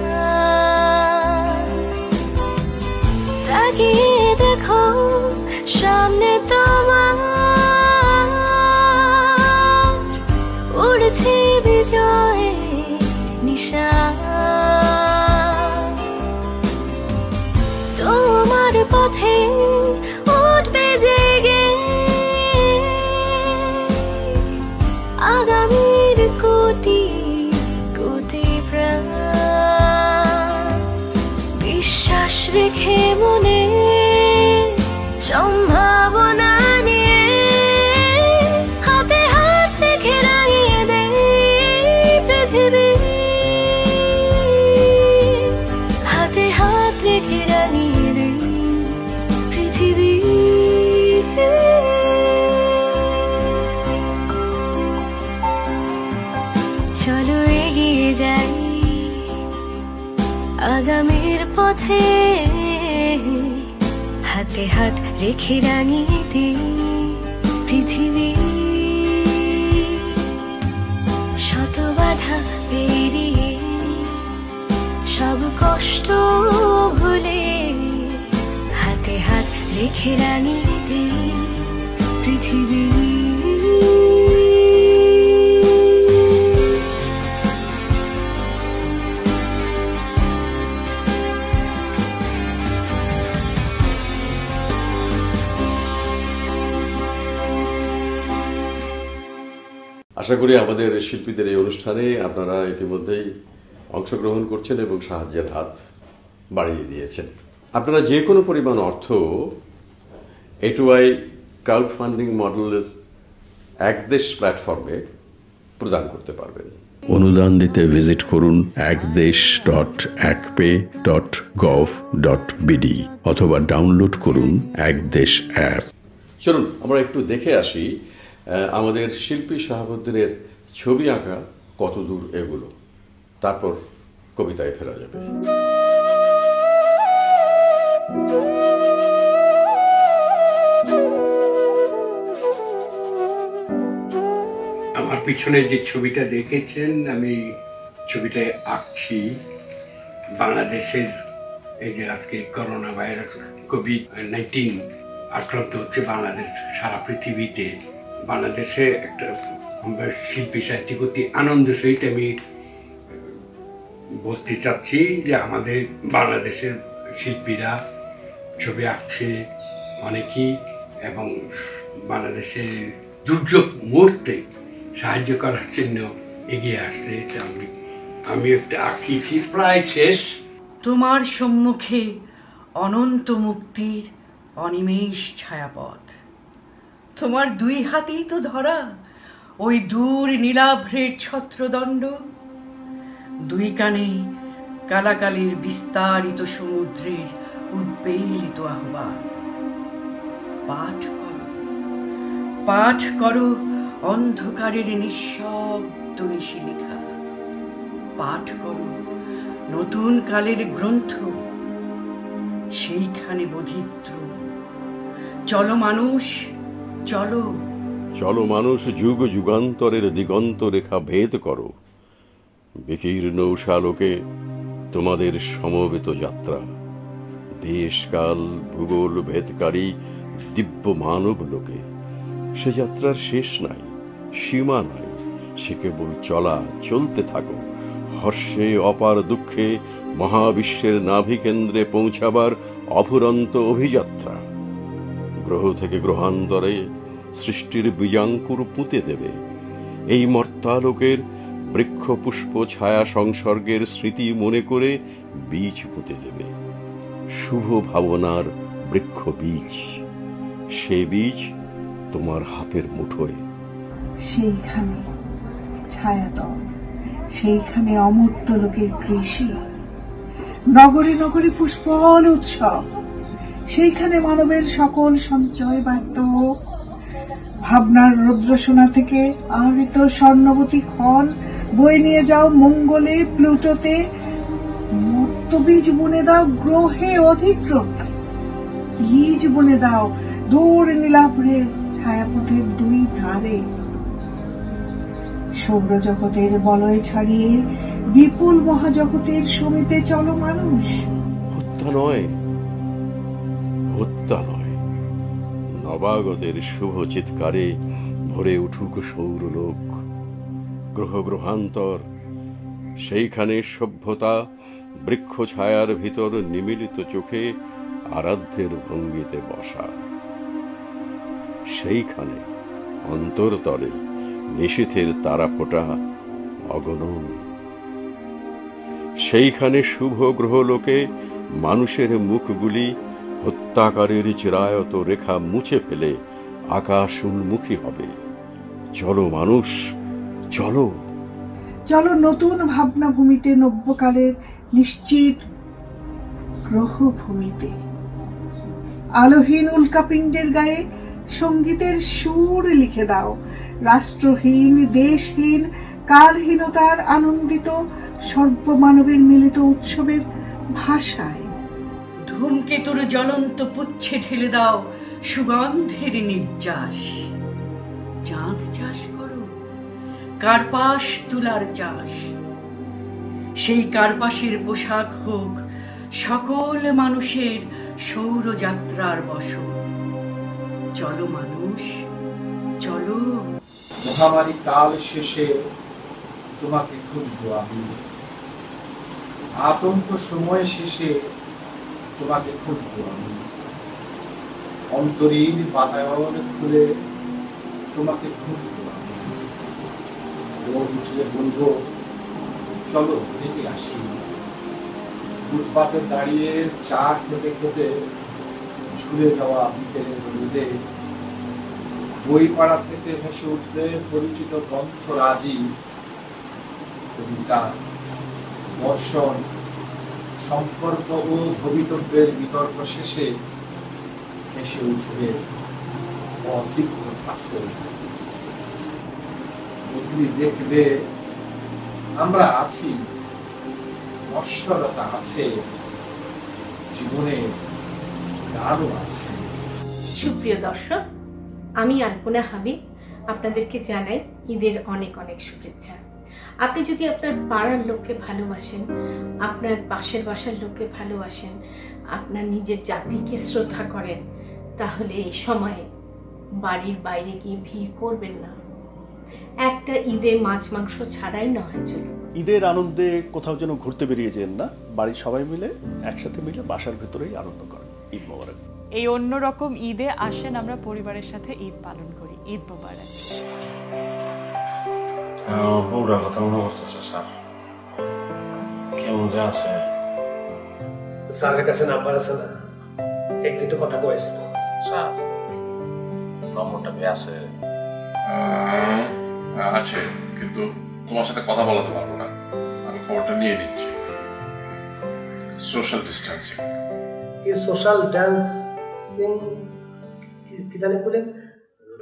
তাকিয়ে দেখো সামনে তোমার, উড়ছে বিজয়ের নিশান। তোমার পথে উঠবে জেগে রেখে মনে সম্ভাবনা নিয়ে হাতে হাত রেখে রাঙিয়ে দেয় পৃথিবী, হাতে হাত রেখে রাঙিয়ে দেয় পৃথিবী। চলো এগিয়ে যাই আগামীর পথে, হাতে হাত রেখে রাঙিয়ে দিই পৃথিবী। শত বাধা পেরিয়ে সব কষ্ট ভুলে হাতে হাত রেখে রাঙিয়ে দিই পৃথিবী। আশা করি আমাদের শিল্পীদের এই অনুষ্ঠানে আপনারা ইতিমধ্যেই অংশগ্রহণ করছেন এবং সাহায্যের হাত বাড়িয়ে দিয়েছেন। আপনারা যে কোনো পরিমাণ অর্থ A2I ক্রাউড ফান্ডিং মডেলের একদেশ প্ল্যাটফর্মে প্রদান করতে পারবেন। অনুদান দিতে ভিজিট করুন ekdesh.ekpay.gov.bd অথবা ডাউনলোড করুন একদেশ অ্যাপ। চলুন আমরা একটু দেখে আসি আমাদের শিল্পী শাহাবুদ্দিনের ছবি আঁকা কতদূর এগুলো, তারপর কবিতায় ফেরা যাবে। আমার পিছনে যে ছবিটা দেখেছেন, আমি ছবিটা আঁকছি বাংলাদেশের, এই যে আজকে করোনা ভাইরাস কোভিড-19 আক্রান্ত হচ্ছে বাংলাদেশ সারা পৃথিবীতে। বাংলাদেশে একটা শিল্পী সাহিত্যিক অতি আনন্দ সহিত আমি বলতে চাচ্ছি যে আমাদের বাংলাদেশের শিল্পীরা ছবি আঁকছে অনেকেই, এবং বাংলাদেশের দুর্যোগ মুহূর্তে সাহায্য করার জন্য এগিয়ে আসছে। আমি একটা আঁকিয়েছি, প্রায় শেষ। তোমার সম্মুখে অনন্ত মুক্তির অনিমেষ ছায়াপথ, তোমার দুই হাতেই তো ধরা ওই দূর নীলাভ্রের ছত্রদণ্ড, দুই কানে কালাকালির বিস্তারিত সমুদ্রের উদ্বেলিত আহ্বান। পাঠ করো, পাঠ করো অন্ধকারের নিঃশব্দ নিশিলিখা, পাঠ করো নতুন কালের গ্রন্থ, সেইখানে বোধিত্র। চলো মানুষ, চলো চলো মানুষ, যুগ যুগান্তরের দিগন্ত রেখা ভেদ করো, বিকীর্ণ উষালোকে তোমাদের সমবেত যাত্রা, দেশকাল ভূগোল ভেদকারী দিব্য মানব লোকে। সে যাত্রার শেষ নাই, সীমা নাই, সে কেবল চলা, চলতে থাকো হর্ষে অপার দুঃখে মহাবিশ্বের নাভিকেন্দ্রে পৌঁছাবার অফুরন্ত অভিযাত্রা। গ্রহ থেকে গ্রহান্তরে সৃষ্টির বীজাঙ্কুর পুঁতে দেবে, এই মর্তালোকের বৃক্ষ পুষ্প ছায়া সংসর্গের স্মৃতি মনে করে বীজ পুঁতে দেবে, শুভ ভাবনার বৃক্ষ বীজ। সে বীজ তোমার হাতের মুঠোয়। সেইখানে ছায়াতল, সেইখানে অমূর্ত লোকের কৃষি, নগরে নগরে পুষ্পল উৎসব, সেইখানে মানবের সকল সঞ্চয় বার্ত। ভাবনার রৌদ্রসোনা থেকে আহৃত স্বর্ণবতী ক্ষণ বয়ে নিয়ে যাও মঙ্গলে প্লুটোতে, মত্ত বীজ বুনে দাও গ্রহে অধিক্রম, বীজ বুনে দাও দূর নীলাভ্রের ছায়াপথের দুই ধারে। সৌরজগতের বলয় ছাড়িয়ে বিপুল মহাজগতের সমীপে চলো মানুষ। হত্যা নয়, হত্যা নয়, নবাগতের শুভ চিৎকারে ভরে উঠুক সৌরলোক, গ্রহ গ্রহান্তর, সেইখানে সভ্যতা বৃক্ষ ছায়ার ভিতর নিমিলিত চোখে আরাধ্যের ভঙ্গিতে বসা। সেইখানে অন্তরতলে নিশীথের তারা ফোটা অগণন, সেইখানে শুভ গ্রহলোকে মানুষের মুখগুলি হত্যাকারীর চিরায়ত রেখা মুছে ফেলে আকাশ উন্মুখী হবে। চলো মানুষ, চলো চলো নতুন ভাবনা ভূমিতে, নব্যকালের নিশ্চিত গ্রহভূমিতে। আলোহীন উল্কাপিণ্ডের গায়ে সঙ্গীতের সুর লিখে দাও, রাষ্ট্রহীন দেশহীন কালহীনতার আনন্দিত সর্বমানবের মিলিত উৎসবের ভাষায়। ধূমকেতুর জ্বলন্ত পুচ্ছে ঢেলে দাও সুগন্ধের নির্যাস। চাঁদ চাষ করো, কার্পাস তুলার চাষ। সেই কার্পাসের পোশাক হোক সকল মানুষের সৌরযাত্রার বসন। চলো মানুষ, চলো। মহামারী কাল শেষে তোমাকে খুঁজবো আমি, আতঙ্ক সময় শেষে তোমাকে খুঁজবো আমি। অন্তরীণ বাতায়ন খুলে তোমাকে খুঁজবো আমি। রোদ উঠলে বলবো চলো হেঁটে আসি। ফুটপাতে দাঁড়িয়ে চা খেতে খেতে ঝুলে যাওয়া বিকেলের রোদে বই পাড়া থেকে ভেসে উঠবে পরিচিত গ্রন্থরাজি, কবিতা, দর্শন, সম্পর্ক ও ভবিতব্যের বিতর্ক শেষে ভেসে উঠবে অতৃপ্ত পাথর। পৃথিবী দেখবে আমরা আছি, নশ্বরতা আছে, জীবনে গানও আছে। সুপ্রিয় দর্শক, আমি আলপনা হাবিব আপনাদেরকে জানাই ঈদের অনেক অনেক শুভেচ্ছা। আপনি যদি আপনার পাড়ার লোককে ভালোবাসেন, আপনার পাশের বাসার লোককে ভালোবাসেন, আপনার নিজের জাতিকে শ্রদ্ধা করেন, তাহলে এই সময়ে বাড়ির বাইরে গিয়ে ভিড় করবেন না। একটা ঈদে মাছ মাংস ছাড়াই না হয় চলুন। ঈদের আনন্দে কোথাও যেন ঘুরতে বেরিয়ে যেন না, বাড়ির সবাই মিলে একসাথে মিলে বাসার ভেতরেই আনন্দ করেন। ঈদ মোবারক। এই অন্যরকম ঈদে আসেন আমরা পরিবারের সাথে ঈদ পালন করি। ঈদ মোবারক। বউটার কথা মনে করতেছে স্যার, কেমন যে আছে। স্যারের কাছে নাম্বার আছে না? একদিন তো কথা কয়েছিল। স্যার নম্বরটা কি আছে? আছে, কিন্তু তোমার সাথে কথা বলাতে পারবো না। আমি খবরটা নিয়ে নিচ্ছি। Social distancing. কি সোশ্যাল ডান্সিং? কি জানি বলেন?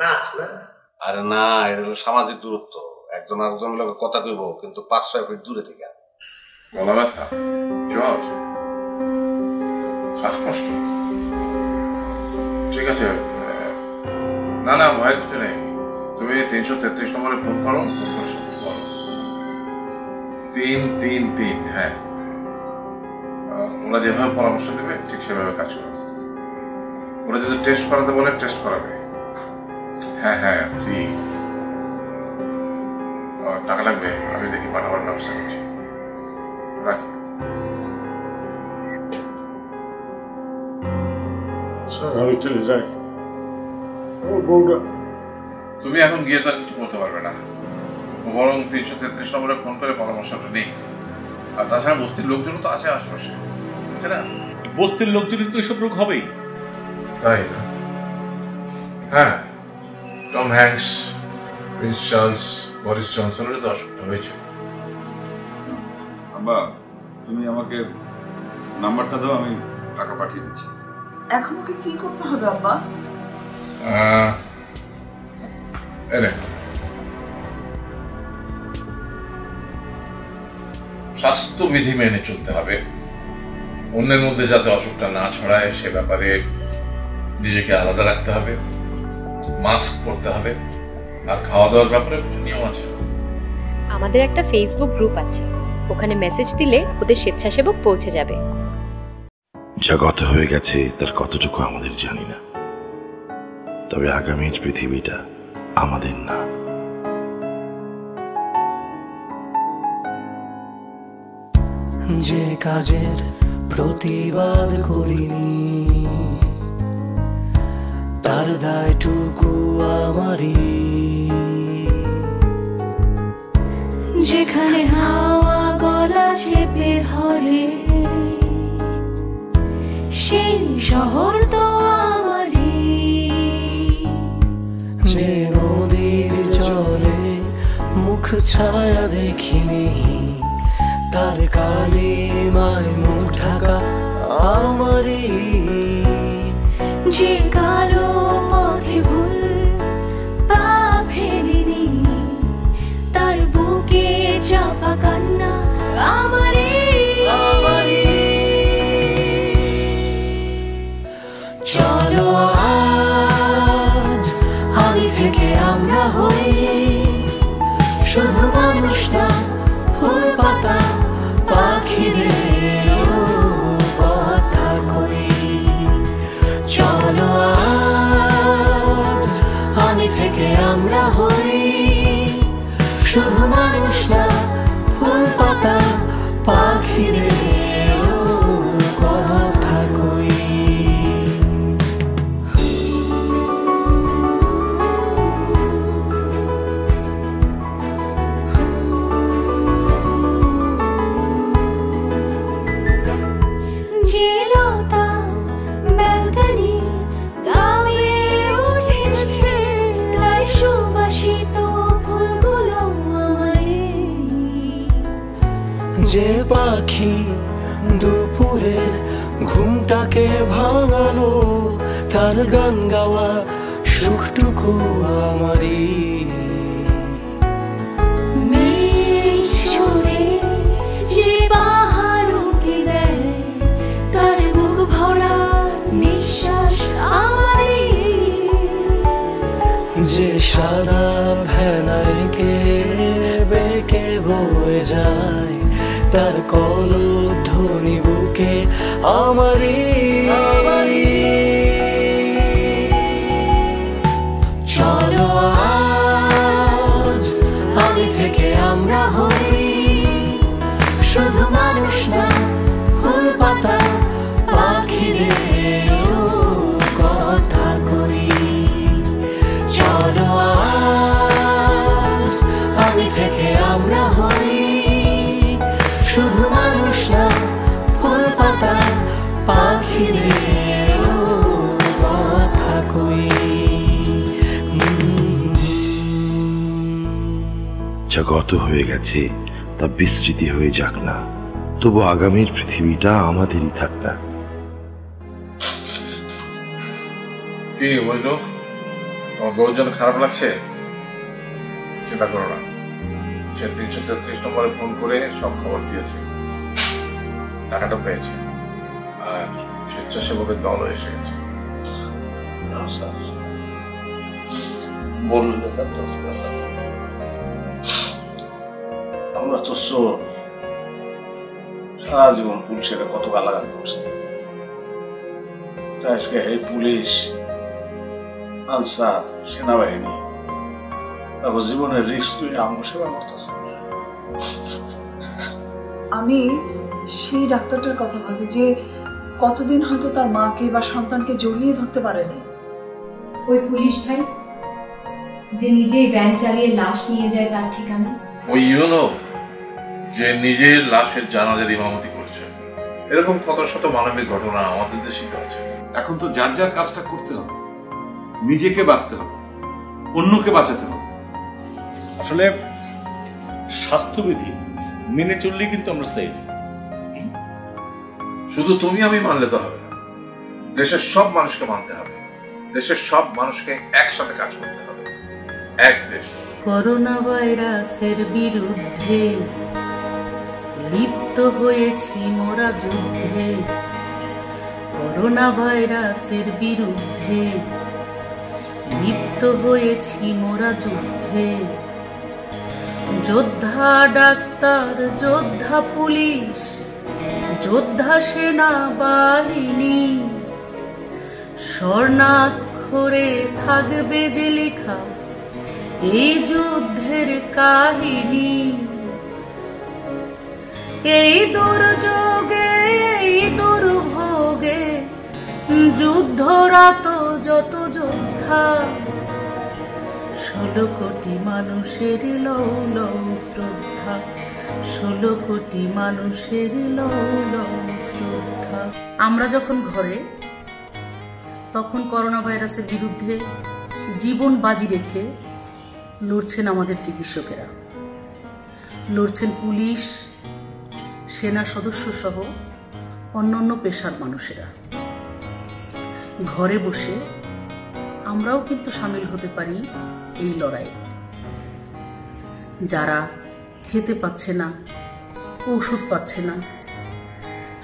নাচ না? আরে না, এটা হলো সামাজিক দূরত্ব। একজন আরেকজনের লোকের কথা কইব, কিন্তু 5-6 ফিট দূরে থেকে। গলা ব্যথা, জ্বর, শ্বাসকষ্ট? ঠিক আছে, না না ভয়ের কিছু নেই। তুমি 333 নম্বরে ফোন করো, ফোন করে সব কিছু বলো। 333, হ্যাঁ। ওরা যেভাবে পরামর্শ দেবে ঠিক সেভাবে কাজ করবে। ওরা যদি টেস্ট করাতে বলে টেস্ট করাবে। হ্যাঁ হ্যাঁ, ফ্রি। টাকা লাগবে, আমি দেখি পাঠাবার ব্যবস্থা করছি। রাখি। আমি চলে যাই। ও বউটা, তুমি এখন গিয়ে তো আর কিছু করতে পারবে না। বরং 333 নম্বরে ফোন করে পরামর্শটা নেই। আর তাছাড়া বস্তির লোকজন তো আছে আশেপাশে, বুঝছে না? বস্তির লোকজনের তো এসব রোগ হবেই, তাই না? হ্যাঁ, Tom Hanks, Prince Charles, Boris জনসনের তো অসুখটা হয়েছে। আব্বা, তুমি আমাকে নাম্বারটা দাও, আমি টাকা পাঠিয়ে দিচ্ছি। এখন ওকে কি করতে হবে আব্বা? স্বাস্থ্যবিধি মেনে চলতে হবে। অন্যের মধ্যে যাতে অসুখটা না ছড়ায় সে ব্যাপারে নিজেকে আলাদা রাখতে হবে, মাস্ক পরতে হবে, আর খাওয়া দাওয়ার ব্যাপারে কিছু নিয়ম আছে। আমাদের একটা ফেসবুক গ্রুপ আছে, ওখানে মেসেজ দিলে ওদের স্বেচ্ছাসেবক পৌঁছে যাবে। যা গত হয়ে গেছে তার কতটুকু আমাদের জানি না, তবে আগামীর পৃথিবীটা আমাদের না। যে কাজের প্রতিবাদ করিনি তার দায়টুকু আমারই, যেখানে হাওয়া গলা চেপে ধরে শহর তো আমারই। যে নদীর জলে মুখ ছায়া দেখিনি, তার কালিমায় মুখ ঢাকা আমারই। যে কালো পথে ভুল পা ফেলিনি, তার বুকে চাপা কান্না আমারই। চলো আজ আমি থেকে আমরা হই শুধু মানুষ না, ফুল পাতা পাখিদের কথা কই। চলো আজ আমি থেকে আমরা হই শুধু মানুষ না, ফুল পাতা পাখিদের কথা কই। যে পাখি দুপুরের ঘুমটাকে ভাঙালো, তার গান গাওয়া সুখটুকু আমারই। সুরে যে পাহাড় উঠে দেয়, তার বুক ভরা নিঃশ্বাস আমারই। যে সাদা ভেলাইকে বেঁকে বয়ে যায়, তার কলধ্বনি বুকে আমারই। চলো আজ আমি থেকে আমরা হই শুধু মানুষ না, ফুল পাতা পাখিদের কথা কই। চলো আজ আমি থেকে আমরা হই শুধু মানুষ না, ফুল পাতা পাখিদের কথা কই। যা গত হয়ে গেছে তা বিস্মৃতি হয়ে যাক না, তবু আগামীর পৃথিবীটা আমাদেরই থাক না। কি বললো তোমার বউর জন্য খারাপ লাগছে? চিন্তা করো না, সে 333 নম্বরে ফোন করে সব খবর দিয়েছে, টাকাটা পেয়েছে, আর স্বেচ্ছাসেবকের দলও এসে গেছে। বললো আমরা তো শোন সারা জীবন পুলিশের কত গালাগাল করছি, আজকে এই পুলিশ আনসার সেনাবাহিনী তারপর জীবনের রিস্ক নিয়ে আমার সেবা করতেছে। আমি সেই ডাক্তারটার কথা ভাবি যে কতদিন হয়তো তার মাকে বা সন্তানকে জড়িয়ে ধরতে পারেনি। ওই পুলিশ ভাই যে নিজেই ভ্যান চালিয়ে লাশ নিয়ে যায় তার ঠিকানা। ওই ইউনো যে নিজের লাশের জানাজার ইমামতি করছে, এরকম কত শত মানবিক ঘটনা আমাদের দেশেই তো আছে। এখন তো যার যার কাজটা করতে হবে, নিজেকে বাঁচতে হবে, অন্যকে বাঁচাতে হবে। আসলে স্বাস্থ্যবিধি মেনে চললেই কিন্তু আমরা সেফ। শুধু তুমি আমি মানলে তো হবে না, দেশের সব মানুষকে মানতে হবে, দেশের সব মানুষকে একসাথে কাজ করতে হবে, এক দেশ। করোনা ভাইরাসের বিরুদ্ধে লিপ্ত হয়েছি মোরা যুদ্ধে, করোনা ভাইরাসের বিরুদ্ধে লিপ্ত হয়েছি মোরা যুদ্ধে। যোদ্ধা ডাক্তার, যোদ্ধা পুলিশ, যোদ্ধা সেনাবাহিনী, স্বর্ণাক্ষরে থাকবে যে লেখা এই যুদ্ধের কাহিনী। এই দুর্যোগে, এই দুর্ভোগে যুদ্ধরত যত যোদ্ধা, 16 কোটি মানুষের লৌ লৌ শ্রদ্ধা, 16 কোটি মানুষের লৌ লৌ শ্রদ্ধা। আমরা যখন ঘরে তখন করোনা ভাইরাসের বিরুদ্ধে জীবন বাজি রেখে লড়ছেন আমাদের চিকিৎসকেরা, লড়ছেন পুলিশ, সেনা সদস্য সহ অন্যান্য পেশার মানুষেরা। ঘরে বসে আমরাও কিন্তু সামিল হতে পারি এই লড়াইয়ে। যারা খেতে পাচ্ছে না, ওষুধ পাচ্ছে না,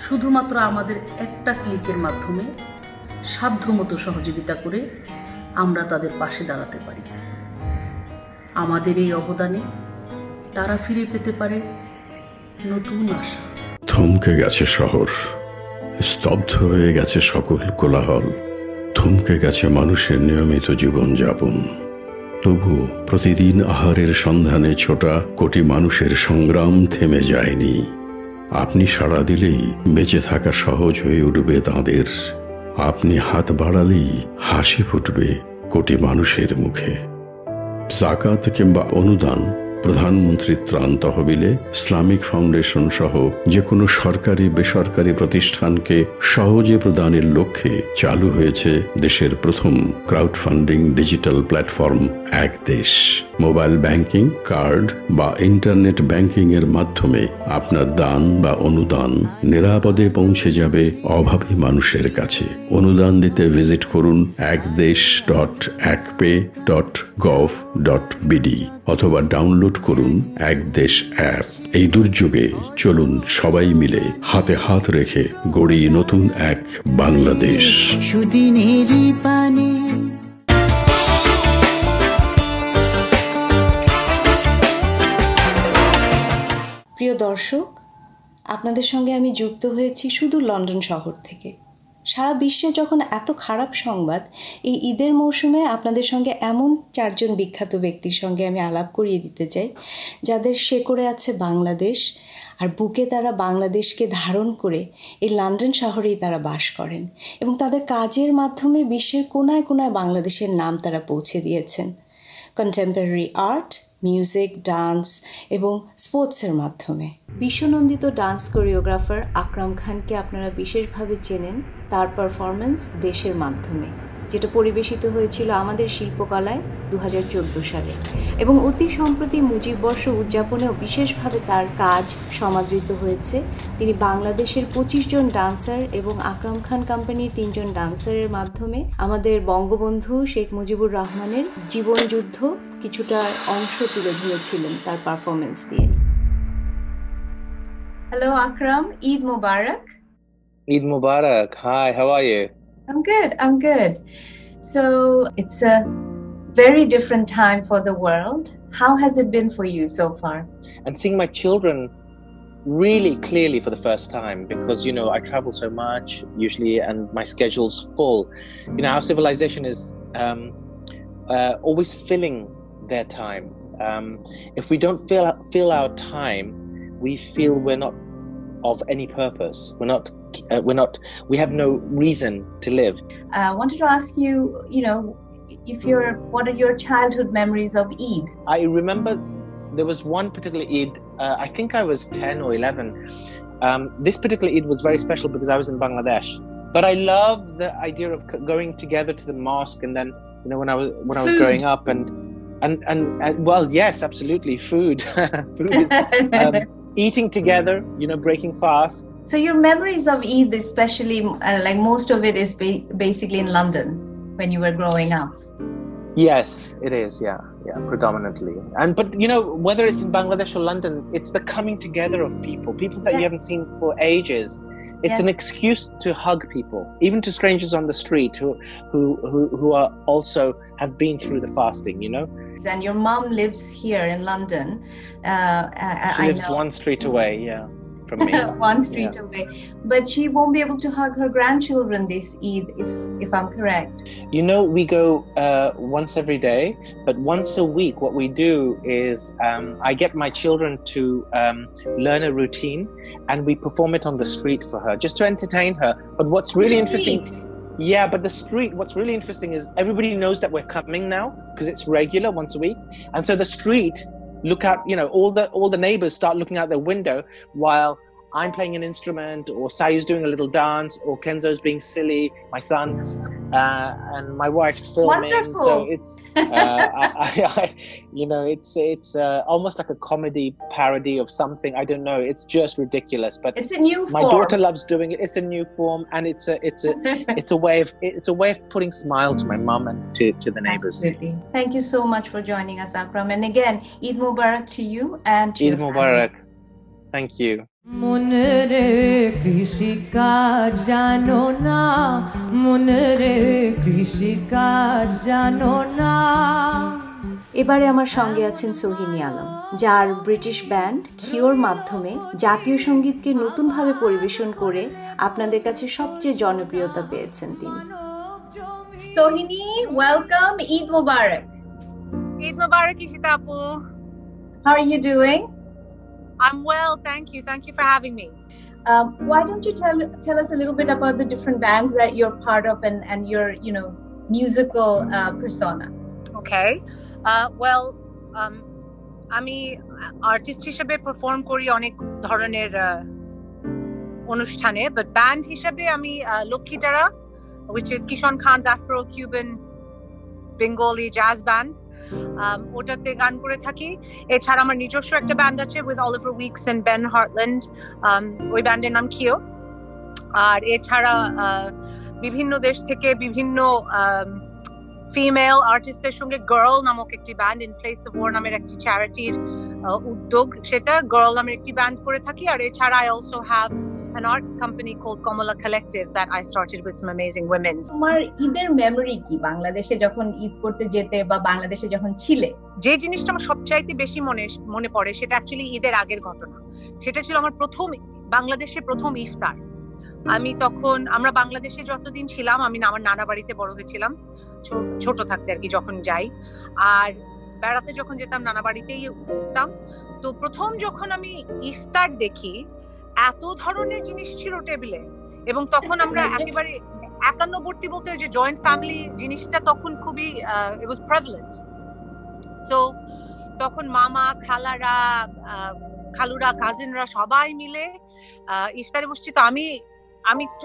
শুধুমাত্র আমাদের একটা ক্লিকের মাধ্যমে সাধ্যমতো সহযোগিতা করে আমরা তাদের পাশে দাঁড়াতে পারি। আমাদের এই অবদানে তারা ফিরে পেতে পারে নতুন আশা। থমকে গেছে শহর, স্তব্ধ হয়ে গেছে সকল কোলাহল, থমকে গেছে মানুষের নিয়মিত জীবনযাপন। তবুও প্রতিদিন আহারের সন্ধানে ছোটা কোটি মানুষের সংগ্রাম থেমে যায়নি। আপনি সাড়া দিলেই বেঁচে থাকা সহজ হয়ে উঠবে তাঁদের। আপনি হাত বাড়ালেই হাসি ফুটবে কোটি মানুষের মুখে। জাকাত কিংবা অনুদান, প্রধানমন্ত্রী ত্রাণ তহবিলে ইসলামিক ফাউন্ডেশন সহ যে কোনো সরকারি বেসরকারি প্রতিষ্ঠানকে সহজে প্রদানের লক্ষ্যে চালু হয়েছে দেশের প্রথম ক্রাউড ফান্ডিং ডিজিটাল প্ল্যাটফর্ম এক দেশ। মোবাইল ব্যাংকিং, কার্ড বা ইন্টারনেট ব্যাংকিং এর মাধ্যমে আপনার দান বা অনুদান নিরাপদে পৌঁছে যাবে অভাবী মানুষের কাছে। অনুদান দিতে ভিজিট করুন ekdesh.ekpay.gov.bd অথবা ডাউনলোড করুন এক দেশ অ্যাপ। এই দুর্যোগে চলুন সবাই মিলে হাতে হাত রেখে গড়ি নতুন এক বাংলাদেশ। সুদিনেরই পানে প্রিয় দর্শক, আপনাদের সঙ্গে আমি যুক্ত হয়েছি শুধু লন্ডন শহর থেকে। সারা বিশ্বে যখন এত খারাপ সংবাদ, এই ঈদের মৌসুমে আপনাদের সঙ্গে এমন 4 জন বিখ্যাত ব্যক্তির সঙ্গে আমি আলাপ করিয়ে দিতে চাই, যাদের শেকড়ে আছে বাংলাদেশ, আর বুকে তারা বাংলাদেশকে ধারণ করে এই লন্ডন শহরেই তারা বাস করেন এবং তাদের কাজের মাধ্যমে বিশ্বের কোনায় কোনায় বাংলাদেশের নাম তারা পৌঁছে দিয়েছেন। কন্টেম্পোরারি আর্ট, মিউজিক, ডান্স এবং স্পোর্টসের মাধ্যমে। বিশ্বনন্দিত ডান্স কোরিওগ্রাফার আকরাম খানকে আপনারা বিশেষভাবে চেনেন তার পারফরমেন্স দেশের মাধ্যমে, যেটা পরিবেশিত হয়েছিল আমাদের শিল্পকলায় 2014 সালে এবং অতি সম্প্রতি মুজিব বর্ষ উদযাপনেও বিশেষভাবে তার কাজ সমাদৃত হয়েছে। তিনি বাংলাদেশের 25 জন ডান্সার এবং আকরাম খান কোম্পানির 3 জন ডান্সারের মাধ্যমে আমাদের বঙ্গবন্ধু শেখ মুজিবুর রহমানের জীবনযুদ্ধ কিছুটা অংশ তুলে ধরেছিলেন তার পারফরমেন্স দিয়ে। Hello Akram, Eid Mubarak. Eid Mubarak. Hi, how are you? I'm good. So it's a very different time for the world. How has it been for you so far? And seeing my children really clearly for the first time, because you know I travel so much usually and my schedule's full. You know, our civilization is always filling their time. If we don't fill our time, we feel we're not of any purpose. We have no reason to live. I wanted to ask you, what are your childhood memories of Eid? I remember there was one particular Eid, I think I was 10 or 11. This particular Eid was very special because I was in Bangladesh. But I love the idea of going together to the mosque, and then, you know, when I was growing up and well, yes, absolutely, food. Food is eating together, you know, breaking fast. So your memories of Eid, especially, like most of it is basically in London when you were growing up. Yes, it is. Yeah, predominantly. But you know, whether it's in Bangladesh or London, it's the coming together of people that you haven't seen for ages. It's an excuse to hug people, even to strangers on the street who are also have been through the fasting, you know. And your mom lives here in London. She lives one street away, from me. One street away. But she won't be able to hug her grandchildren this Eid, if I'm correct. You know, we go once every day, but once a week what we do is I get my children to learn a routine and we perform it on the street for her, just to entertain her. But what's really interesting... Yeah, but the street, what's really interesting is everybody knows that we're coming now because it's regular once a week. And so the street, look out, you know, all the neighbors start looking out their window while I'm playing an instrument, or Sayu's doing a little dance, or Kenzo's being silly, my son, and my wife's filming. Wonderful. So it's, it's almost like a comedy parody of something. I don't know. It's just ridiculous. But it's a new my form. daughter loves doing it. It's a new form, and it's a way of putting smile to my mum and to the neighbors. Absolutely. Thank you so much for joining us, Akram. And again, Eid Mubarak to you and to Eid your Mubarak. family. Thank you. মনরে কৃষিকাজ জানো না মনরে কৃষিকাজ জানো না। এবারে আমার সঙ্গে আছেন সোহিনী আলম, যার ব্রিটিশ ব্যান্ড খিওর মাধ্যমে জাতীয় সঙ্গীতকে নতুনভাবে পরিবেশন করে আপনাদের কাছে সবচেয়ে জনপ্রিয়তা পেয়েছেন তিনি। Sohini, welcome. Eid Mubarak. Eid Mubarak, Ishita Apu. How are you doing? I'm well, thank you. Thank you for having me. Why don't you tell us a little bit about the different bands that you're part of and your musical persona? Okay. আমি আর্টিস্ট হিসেবে পারফর্ম করি অনেক ধরনের অনুষ্ঠানে, বাট ব্যান্ড হিসেবে আমি লক্ষ্মীটারা, which is Kishan Khan's Afro-Cuban Bengali jazz band, ওটাতে গান করে থাকি। এছাড়া আমার নিজস্ব একটা ব্যান্ড আছে with Oliver Weeks and Ben Hartland, ওই ব্যান্ডের নাম কিও। আর এছাড়া বিভিন্ন দেশ থেকে বিভিন্ন ফিমেল আর্টিস্টদের সঙ্গে গার্ল নামক একটি band, in place of war নামের একটি চ্যারিটির উদ্যোগ, সেটা গার্ল নামের একটি ব্যান্ড করে থাকি। আর এছাড়া I also have an art company called Komala Collective that I started with some amazing women. তোমার ঈদের মেমরি কি বাংলাদেশে যখন ঈদ করতে যেতে বা বাংলাদেশে যখন ছিলে? যে জিনিসটা আমার সবচাইতে বেশি মনে পড়ে সেটা অ্যাকচুয়ালি ঈদের আগের ঘটনা। সেটা ছিল আমার বাংলাদেশে প্রথম ইফতার। আমরা বাংলাদেশে যতদিন ছিলাম, আমি আমার নানা বাড়িতে বড় হয়েছিলাম ছোট থাকতে আর কি, যখন যাই আর বেড়াতে যখন যেতাম নানা বাড়িতেই উঠতাম। তো প্রথম যখন আমি ইফতার দেখি, এত ধরনের জিনিস ছিল টেবিলে, এবং তখন আমরা একেবারে একান্নবর্তী বলতে যে জয়েন্ট ফ্যামিলি জিনিসটা তখন খুবই it was prevalent. So তখন মামা, খালুরা, কাজিনরা সবাই মিলে ইফতারে বসছি। তো আমি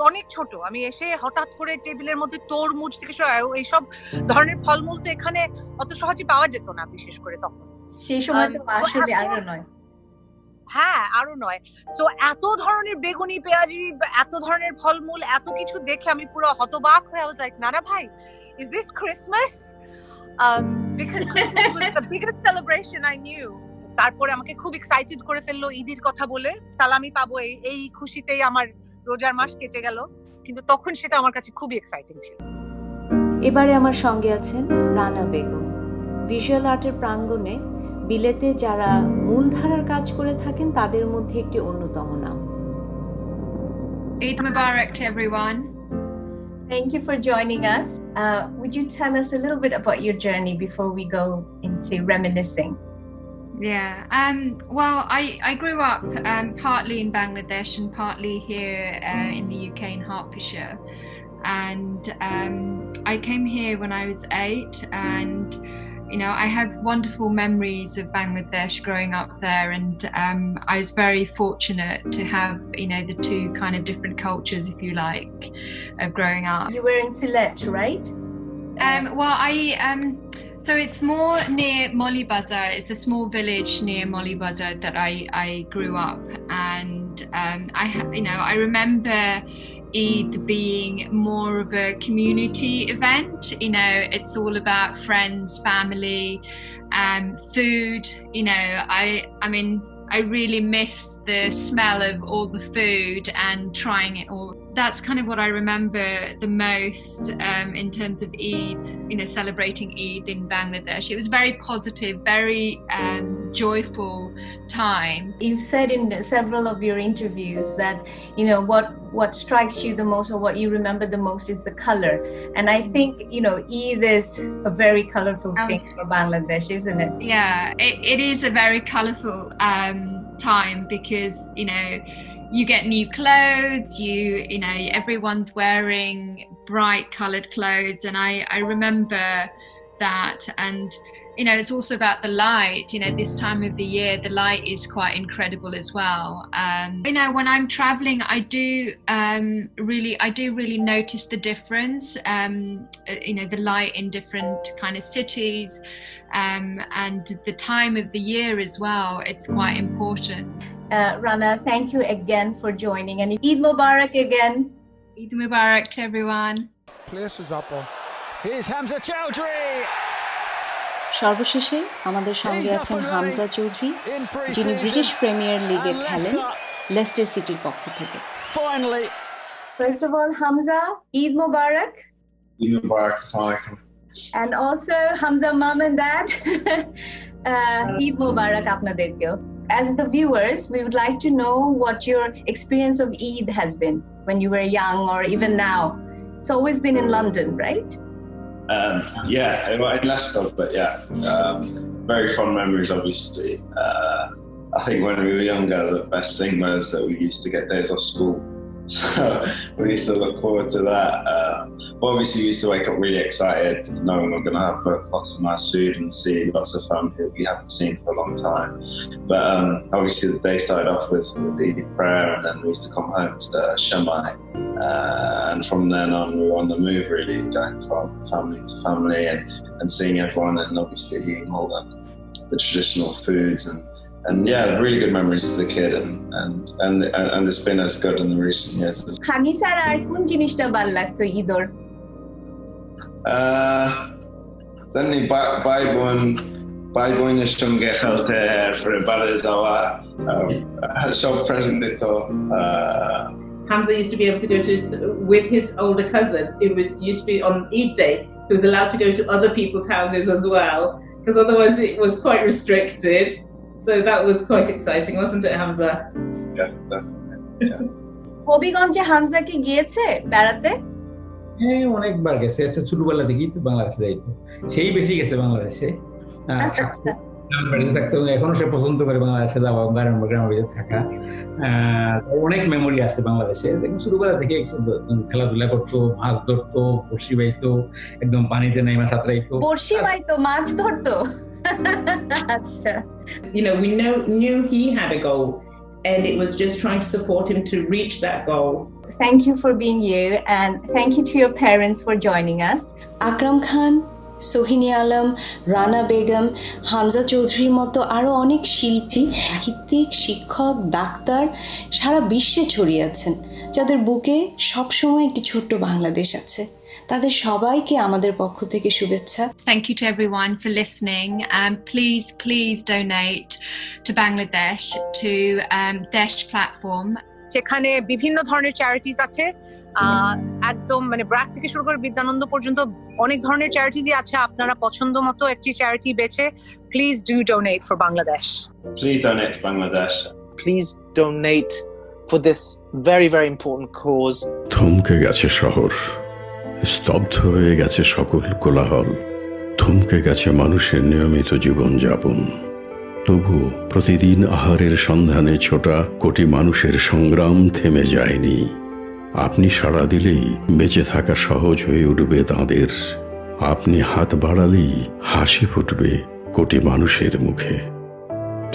অনেক ছোট, আমি এসে হঠাৎ করে টেবিলের মধ্যে তরমুজ থেকে এইসব ধরনের ফলমূল তো এখানে অত সহজে পাওয়া যেত না, বিশেষ করে তখন সেই সময় তো আসলে আরো নয়। হ্যাঁ, আরো নয়। সো এত ধরনের বেগুনি, পেঁয়াজি, এত ধরনের ফলমূল, এত কিছু দেখে আমি পুরো হতবাক হয়ে I was like, নানা ভাই, is this Christmas? Because Christmas was the biggest celebration I knew. তারপরে আমাকে খুব এক্সাইটেড করে ফেললো ঈদের কথা বলে, সালামি পাবো, এই খুশিতেই আমার রোজার মাস কেটে গেল। কিন্তু তখন সেটা আমার কাছে খুবই এক্সাইটিং ছিল। এবারে আমার সঙ্গে আছেন রানা বেগম। ভিজুয়াল আর্টের প্রাঙ্গণে বিলেতে যারা মূলধারার কাজ করে থাকেন তাদের মধ্যে একটি অন্যতম নাম। Eid Mubarak to everyone. Thank you for joining us. Would you tell us a little bit about your journey before we go into reminiscing? Yeah, well, I grew up partly in Bangladesh and partly here in the UK in Hertfordshire, and I came here when I was 8, and I have wonderful memories of Bangladesh growing up there, and I was very fortunate to have the two kind of different cultures, if you like, of growing up. You were in Sylhet, right? Well, so it's more near Molly Bazar. It's a small village near Molly Bazar that I grew up, and I remember Eid being more of a community event. It's all about friends, family, food. I really miss the smell of all the food and trying it all. That's kind of what I remember the most in terms of Eid, celebrating Eid in Bangladesh. It was very positive, very joyful time. You've said in several of your interviews that, what strikes you the most or what you remember the most is the color. And I think, Eid is a very colorful thing for Bangladesh, isn't it? Yeah, it is a very colorful time because, you get new clothes, everyone's wearing bright colored clothes, and I remember that. And you know, it's also about the light. You know, this time of the year, the light is quite incredible as well. You know, when I'm traveling, I do really notice the difference. You know, the light in different kind of cities, and the time of the year as well. It's quite important. Rana, thank you again for joining, and Eid Mubarak again. Eid Mubarak to everyone. Place is up. Here's Hamza Chowdhury. সর্বশেষে আমাদের সঙ্গে আছেন হামজা চৌধুরী, যিনি ব্রিটিশ প্রিমিয়ার লিগে খেলেন লেস্টার সিটির পক্ষ থেকে। First of all, Hamza, Eid Mubarak. Eid Mubarak, assalamualaikum. And also Hamza mom and dad, Eid Mubarak apnaderkeo. As the viewers, we would like to know what your experience of Eid has been when you were young or even now. It's always been in London, right? Yeah, in Leicester, but yeah, very fond memories, obviously. I think when we were younger, the best thing was that we used to get days off school. So we used to look forward to that. But obviously, we used to wake up really excited, knowing we're going to have lots of nice food and see lots of family that we haven't seen for a long time. But obviously, the day started off with Eid prayer, and then we used to come home to Shamai. And from then on, we were on the move, really, going from family to family and seeing everyone, and obviously eating all the traditional foods and yeah, really good memories as a kid, and it's been as good in the recent years. Khani sir, ar kun jinishta bhal lagto Eidor? Certainly, by boyne stunge khalte for barazawa shop present dito. Hamza used to be able to go to with his older cousins. It used to be on Eid day. He was allowed to go to other people's houses as well, because otherwise it was quite restricted. So that was quite exciting, wasn't it, Hamza? Yeah, definitely. Yeah. হবিগঞ্জে Hamza কি গিয়েছে বেড়াতে? হ্যাঁ, অনেকবার গেছে। আচ্ছা, ছোটবেলা থেকেই তো বাংলাদেশে যাইতো, সেই বেশি গেছে বাংলাদেশে। বাড়িতে থাকতে এখনো সে পছন্দ করে বাংলাদেশে যাওয়া, গ্রামের বাড়িতে থাকা। অনেক মেমোরি আছে বাংলাদেশে। দেখুন, ছোটবেলা থেকে খেলাধুলা করতো, মাছ ধরতো, বড়শি বাইতো, একদম পানিতে নাইমা সাঁতরাইতো। বড়শি বাইতো, মাছ ধরতো। You know, we knew he had a goal, and it was just trying to support him to reach that goal. Thank you for being you, and thank you to your parents for joining us. Akram Khan, Sohini Alam, Rana Begum, Hamza চৌধুরীর মতো আরও অনেক শিল্পী, সাহিত্যিক, শিক্ষক, ডাক্তার সারা বিশ্বে ছড়িয়ে আছেন, যাদের বুকে সবসময় একটি ছোট্ট বাংলাদেশ আছে। তাদের সবাইকে আমাদের পক্ষ থেকে শুভেচ্ছা। Thank you to everyone for listening. Please donate to Bangladesh, to Desh platform. সেখানে বিভিন্ন ধরনের চ্যারিটিজ আছে, একদম মানে ব্র্যাক থেকে শুরু করে বিদ্যানন্দ পর্যন্ত অনেক ধরনের চ্যারিটিজই আছে। আপনারা পছন্দ মতো একটি চ্যারিটি বেছে please do donate for Bangladesh. Please donate to Bangladesh. Please donate for this very, very important cause. থমকে গেছে শহর, স্তব্ধ হয়ে গেছে সকল কোলাহল, থমকে গেছে মানুষের নিয়মিত জীবনযাপন। তবুও প্রতিদিন আহারের সন্ধানে ছোটা কোটি মানুষের সংগ্রাম থেমে যায়নি। আপনি সাড়া দিলেই বেঁচে থাকা সহজ হয়ে উঠবে তাঁদের। আপনি হাত বাড়ালেই হাসি ফুটবে কোটি মানুষের মুখে।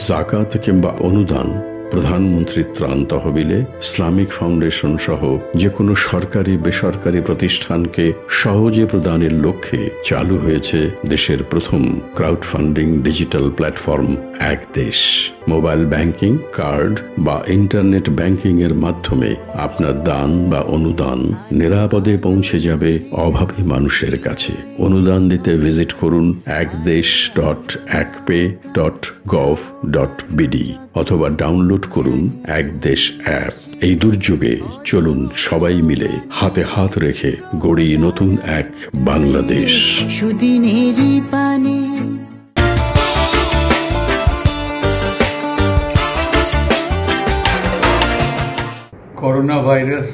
জাকাত কিংবা অনুদান, প্রধানমন্ত্রী ত্রাণ তহবিলে, ইসলামিক ফাউন্ডেশন সহ যে কোনো সরকারি বেসরকারি প্রতিষ্ঠানকে সহজে প্রদানের লক্ষ্যে চালু হয়েছে দেশের প্রথম ক্রাউড ফান্ডিং ডিজিটাল প্ল্যাটফর্ম এক দেশ। মোবাইল ব্যাংকিং, কার্ড বা ইন্টারনেট ব্যাংকিং এর মাধ্যমে আপনার দান বা অনুদান নিরাপদে পৌঁছে যাবে অভাবী মানুষের কাছে। অনুদান দিতে ভিজিট করুন ekdesh.ekpay.gov.bd অথবা ডাউনলোড করুন একদেশ অ্যাপ। এই দুর্যোগে চলুন সবাই মিলে হাতে হাত রেখে গড়ি নতুন এক বাংলাদেশ। সুদিনেরই পানে করোনা ভাইরাস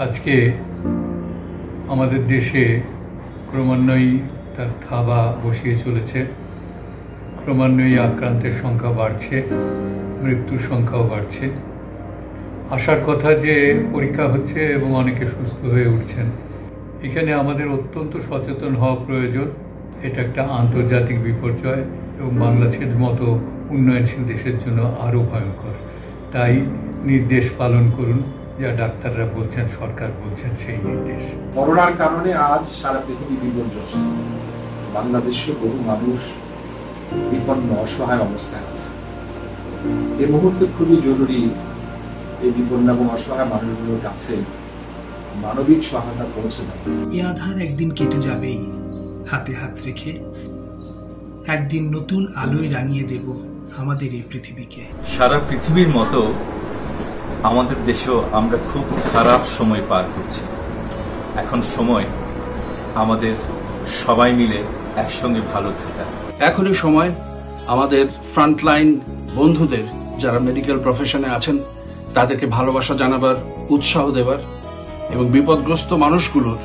আজকে আমাদের দেশে ক্রমান্বয়ে তার থাবা বসিয়ে চলেছে। ক্রমান্বয়ে আক্রান্তের সংখ্যা বাড়ছে, মৃত্যুর সংখ্যাও বাড়ছে। আশার কথা যে পরীক্ষা হচ্ছে এবং অনেকে সুস্থ হয়ে উঠছেন। এখানে আমাদের অত্যন্ত সচেতন হওয়া প্রয়োজন এটা একটা আন্তর্জাতিক বিপর্যয় এবং বাংলাদেশের মতো উন্নয়নশীল দেশের জন্য আরও ভয়ঙ্কর। তাই নির্দেশ পালন করুন, যা ডাক্তাররা বলছেন, সরকার বলছেন, সেই নির্দেশ। করোনার কারণে আজ সারা পৃথিবী বিপর্যস্ত। বাংলাদেশেও বহু মানুষ বিপন্ন, অসহায় অবস্থায় আছে। এই মুহূর্তে খুবই জরুরি এই বিপন্ন এবং অসহায় মানুষগুলোর কাছে মানবিক সহায়তা পৌঁছে দেয়। এই আধার একদিন কেটে যাবেই, হাতে হাত রেখে একদিন নতুন আলোয় রাঙিয়ে দেব আমাদের এই পৃথিবীকে। সারা পৃথিবীর মতো আমাদের দেশেও আমরা খুব খারাপ সময় পার করছি। এখন সময় আমাদের সবাই মিলে একসঙ্গে ভালো থাকা। এখনই সময় আমাদের ফ্রন্টলাইন বন্ধুদের যারা মেডিকেল প্রফেশনে আছেন তাদেরকে ভালোবাসা জানাবার, উৎসাহ দেবার এবং বিপদগ্রস্ত মানুষগুলোর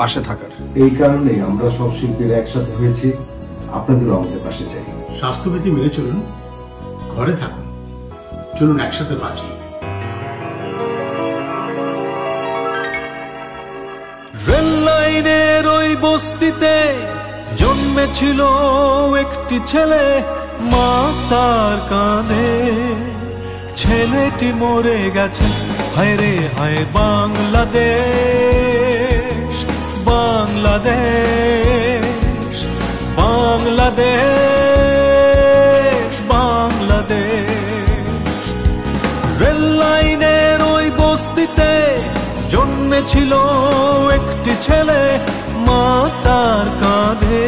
পাশে থাকার। এই কারণে আমরা সব শিল্পীরা একসাথে হয়েছি, আপনাদেরও আমাদের পাশে চাই। স্বাস্থ্যবিধি মেনে চলুন, ঘরে থাকুন, চলুন একসাথে বাঁচি। রেল লাইনের ওই বস্তিতে জন্মেছিল একটি ছেলে, মা তার কাঁধে, ছেলেটি মরে গেছে। হায় রে হায় বাংলাদেশ, বাংলাদেশ, বাংলাদেশ, বাংলাদেশ। রেল লাইনের ওই বস্তিতে জন্মেছিল একটি ছেলে, মা তার কাঁধে,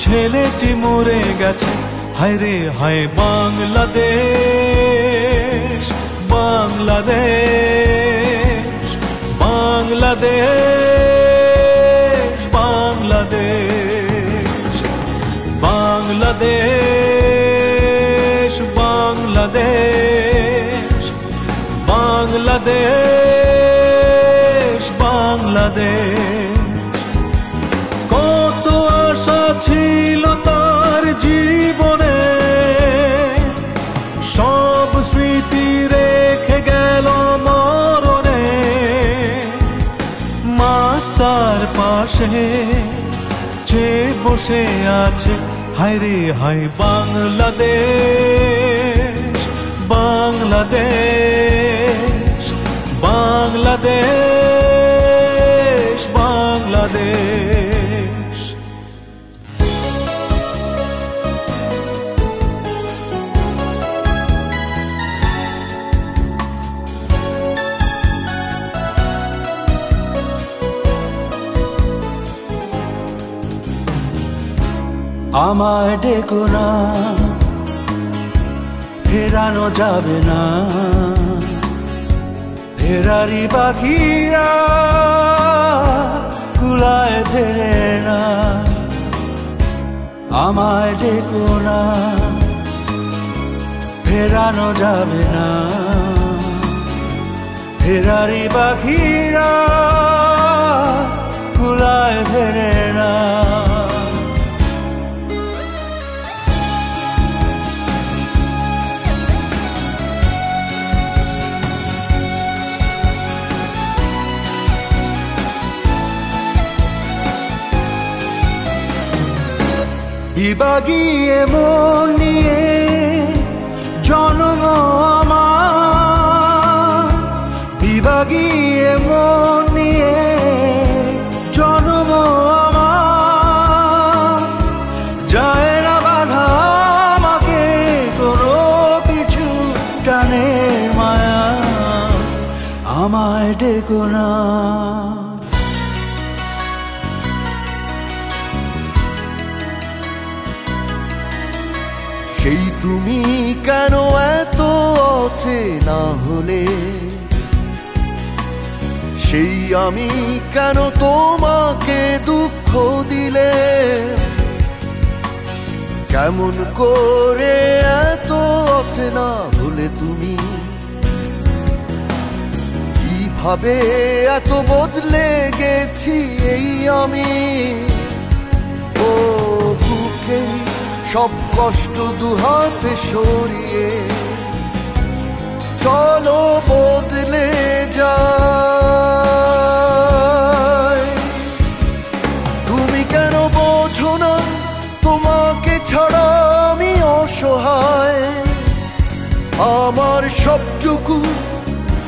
ছেলেটি মরে গেছে। হায় রে হায় বাংলাদেশ, বাংলাদেশ, বাংলাদেশ, বাংলাদেশ, বাংলাদেশ, বাংলাদেশ, বাংলাদেশ, বাংলাদেশ। কত আশা ছিল তার জীবনে, সব স্মৃতি রেখে গেল মরণে। মা তার পাশে চেয়ে বসে আছে। হায় রে হায় বাংলাদেশ, বাংলাদেশ, বাংলাদেশ, বাংলাদেশ। আমায় ডেকো না, ফেরানো যাবে না, ফেরারি পাখিরা কুলায় ফেরে না। আমায় ডেকো না, ফেরানো যাবে না, ফেরারি পাখিরা কুলায় ফেরে না। বিভাগীয় মন নিয়ে জন্ম আমার, বিভাগীয় মন নিয়ে জন্ম আমার। যায় না বাধা আমাকে কোনো পিছু টানে মায়া, আমায় ডেকো না। সেই তুমি কেন এত অচেনা হলে, সেই আমি কেন তোমাকে দুঃখ দিলে, কেমন করে এত অচেনা হলে তুমি, কিভাবে এত বদলে গেছি এই আমি। ও বুকে সব কষ্ট দুহাতে সরিয়ে চলো বদলে যায়। তুমি কেন বোঝো না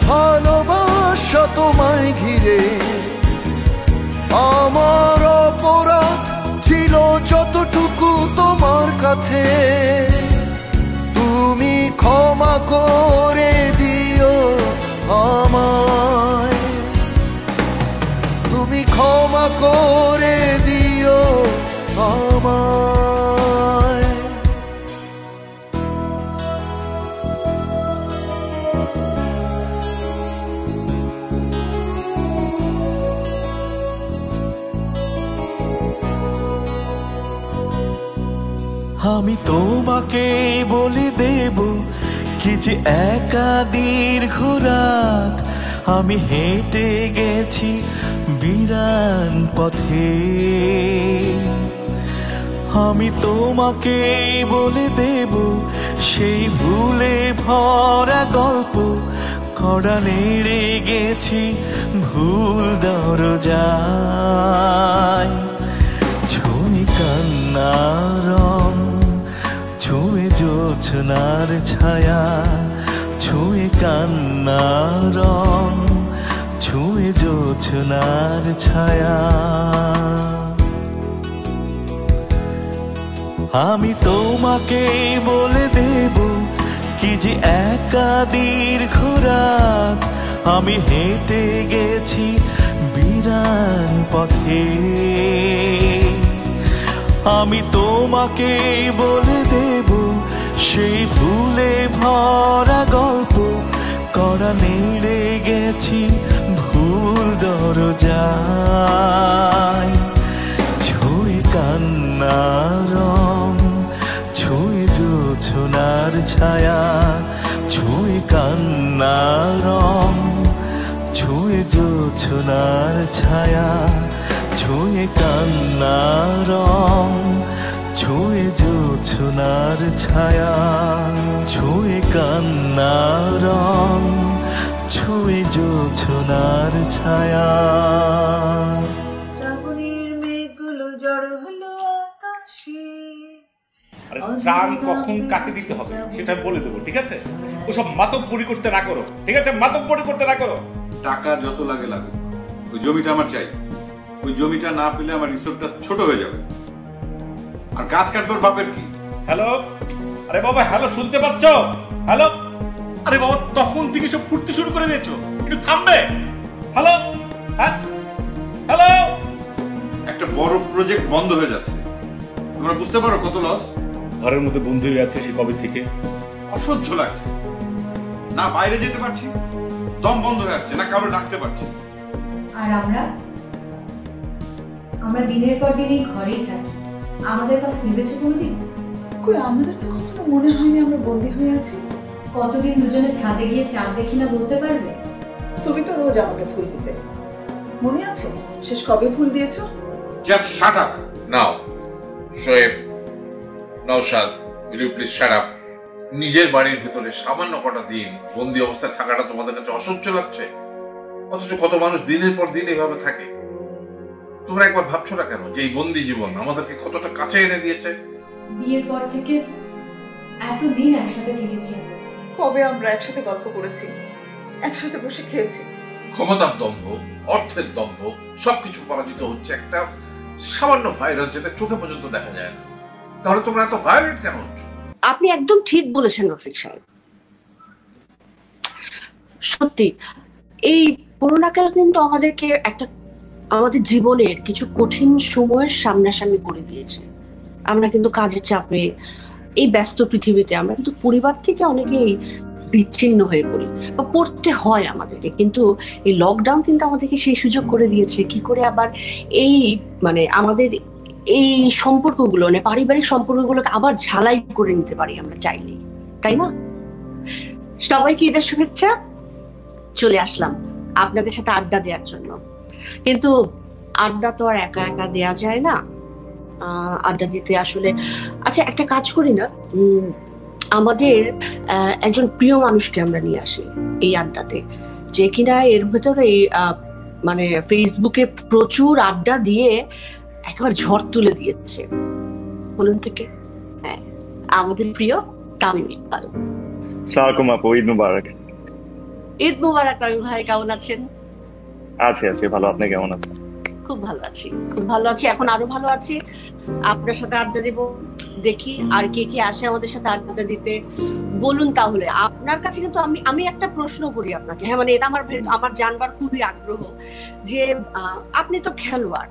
ভালোবাসা তোমায় ঘিরে। আমার অপরাধ ছিল যতটুকু তোমার কাছে, তুমি ক্ষমা করে দিও আমায়, তুমি ক্ষমা করে দিও আমায়। আমি তোমাকে বলে দেব কি যে একা দীর্ঘ রাত আমি হেঁটে গেছি বিরান পথে। আমি তোমাকে বলে দেব সেই ভুলে ভরা গল্প কড়া নেড়ে গেছি ভুল দরজায়। ছুঁয়ে কান্নার রং, ছুঁয়ে জোছনার ছায়া, ছুঁয়ে কান্নার রং, ছুঁয়ে জোছনার ছায়া। আমি তোমাকে বলে দেব কি যে একা দীর্ঘ রাত আমি হেঁটে গেছি বিরান পথে। আমি তোমাকে বলে দেব সেই ভুলে ভরা গল্প কড়া নেড়ে গেছি ভুল দরজায়। ছুঁয়ে কান্নার রং, ছুঁয়ে জোছনার ছায়া, ছুঁয়ে কান্নার রং, ছুঁয়ে জোছনার ছায়া, ছুঁয়ে কান্নার রং, ছুঁয়ে জোছনার ছায়া, ছুঁয়ে কান্নার রং, ছুঁয়ে জোছনার ছায়া। শ্রাবণের মেঘগুলো জড়ো হলো আকাশে। আরে ত্রাণ কখন কাকে দিতে হবে সেটা বলে দেবো, ঠিক আছে? ওসব মাতব্বরি করতে না করো, ঠিক আছে? মাতব্বরি করতে না করো। টাকা যত লাগে লাগুক, ওই জমিটা আমার চাই। ওই জমিটা না পেলে আমার রিসোর্টটা ছোট হয়ে যাবে। আর গাছ কাটবার বাপের কি? হ্যালো, আরে বাবা, হ্যালো, শুনতে পাচ্ছ? হ্যালো, আরে বাবা, তখন থেকে সব ফুটতে শুরু করে দিয়েছো, একটু থামবে? হ্যালো, হ্যাঁ, হ্যালো। একটা বড় প্রজেক্ট বন্ধ হয়ে যাচ্ছে, তোমরা বুঝতে পারো কত লস? ঘরের মধ্যে বন্ধ হয়ে আছে সে কবে থেকে। অসহ্য লাগছে, না বাইরে যেতে পারছি, দম বন্ধ হয়ে আসছে, না কারো ডাকতে পারছি। আর আমরা দিনের পর দিন এই ঘরেই থাকি। আমাদের কথা ভেবেছো কোনোদিন? কই, আমাদের তো কখনো মনে হয়নি আমরা বন্দী হয়ে আছি। কতদিন দুজনে ছাদে গিয়ে চাঁদ দেখি না বলতে পারবে? তুমি তো রোজ আমাকে ফুল দিতে, মনে আছে? শেষ কবে ফুল দিয়েছো? Just shut up now, Shoaib. Naushad, will you please shut up? নিজের বাড়ির ভিতরে সামান্য কটা দিন বন্দী অবস্থায় থাকাটা তোমাদের কাছে অসহ্য লাগছে, অথচ কত মানুষ দিনের পর দিন এভাবে থাকে। তোমরা একবার ভাবছো না কেন যে এই বন্দী জীবন আমাদেরকে কতটা কাছে এনে দিয়েছে? বিয়ের পর থেকে এতদিন একসাথে থেকেছি। কবে আমরা একসাথে গল্প করেছি, একসাথে বসে খেয়েছি। ক্ষমতার দম্ভ, অর্থের দম্ভ, সবকিছু পরাজিত হচ্ছে একটা সামান্য ভাইরাস যেটা চোখে পর্যন্ত দেখা যায় না। তাহলে তোমরা এত ভায়োলেন্ট কেন হচ্ছ? আপনি একদম ঠিক বলেছেন রফিক সাহেব। সত্যি এই করোনাকাল কিন্তু আমাদেরকে আমাদের জীবনের কিছু কঠিন সময়ের সামনাসামনি করে দিয়েছে। আমরা কিন্তু কাজের চাপে, এই ব্যস্ত পৃথিবীতে আমরা কিন্তু পরিবার থেকে অনেকেই বিচ্ছিন্ন হয়ে পড়ি বা পড়তে হয় আমাদেরকে। কিন্তু এই লকডাউন কিন্তু আমাদেরকে সেই সুযোগ করে দিয়েছে কি করে আবার এই আমাদের এই সম্পর্কগুলো, পারিবারিক সম্পর্কগুলোকে আবার ঝালাই করে নিতে পারি আমরা চাইলেই, তাই না? সবাইকে ঈদের শুভেচ্ছা। চলে আসলাম আপনাদের সাথে আড্ডা দেওয়ার জন্য, কিন্তু আড্ডা তো আর একা একা দেয়া যায় না। আড্ডা দিতে আসলে আচ্ছা একটা কাজ করি না, আমাদের একজন প্রিয় মানুষকে আমরা নিয়ে আসি এই আড্ডাতে, যে কিনা এর ভেতরে ফেসবুকে প্রচুর আড্ডা দিয়ে একেবারে ঝড় তুলে দিয়েছে। বলুন থেকে, হ্যাঁ, আমাদের প্রিয় তামিম ইকবাল। আসসালামু আলাইকুম আপু, ঈদ মুবারক। ঈদ মুবারক তামিম ভাই, কেমন আছেন? আছি ভালো, আপনি কেমন আছেন? খুব ভালো আছি, এখন আরো ভালো আছি। আপনার সাথে আড্ডা দেব, দেখি আর কে কে আসে আমাদের সাথে আড্ডা দিতে। বলুন তাহলে আপনার কাছে, কিন্তু আমি একটা প্রশ্ন করি আপনাকে। হ্যাঁ, মানে এটা আমার জানবার খুবই আগ্রহ যে আপনি তো খেলোয়াড়,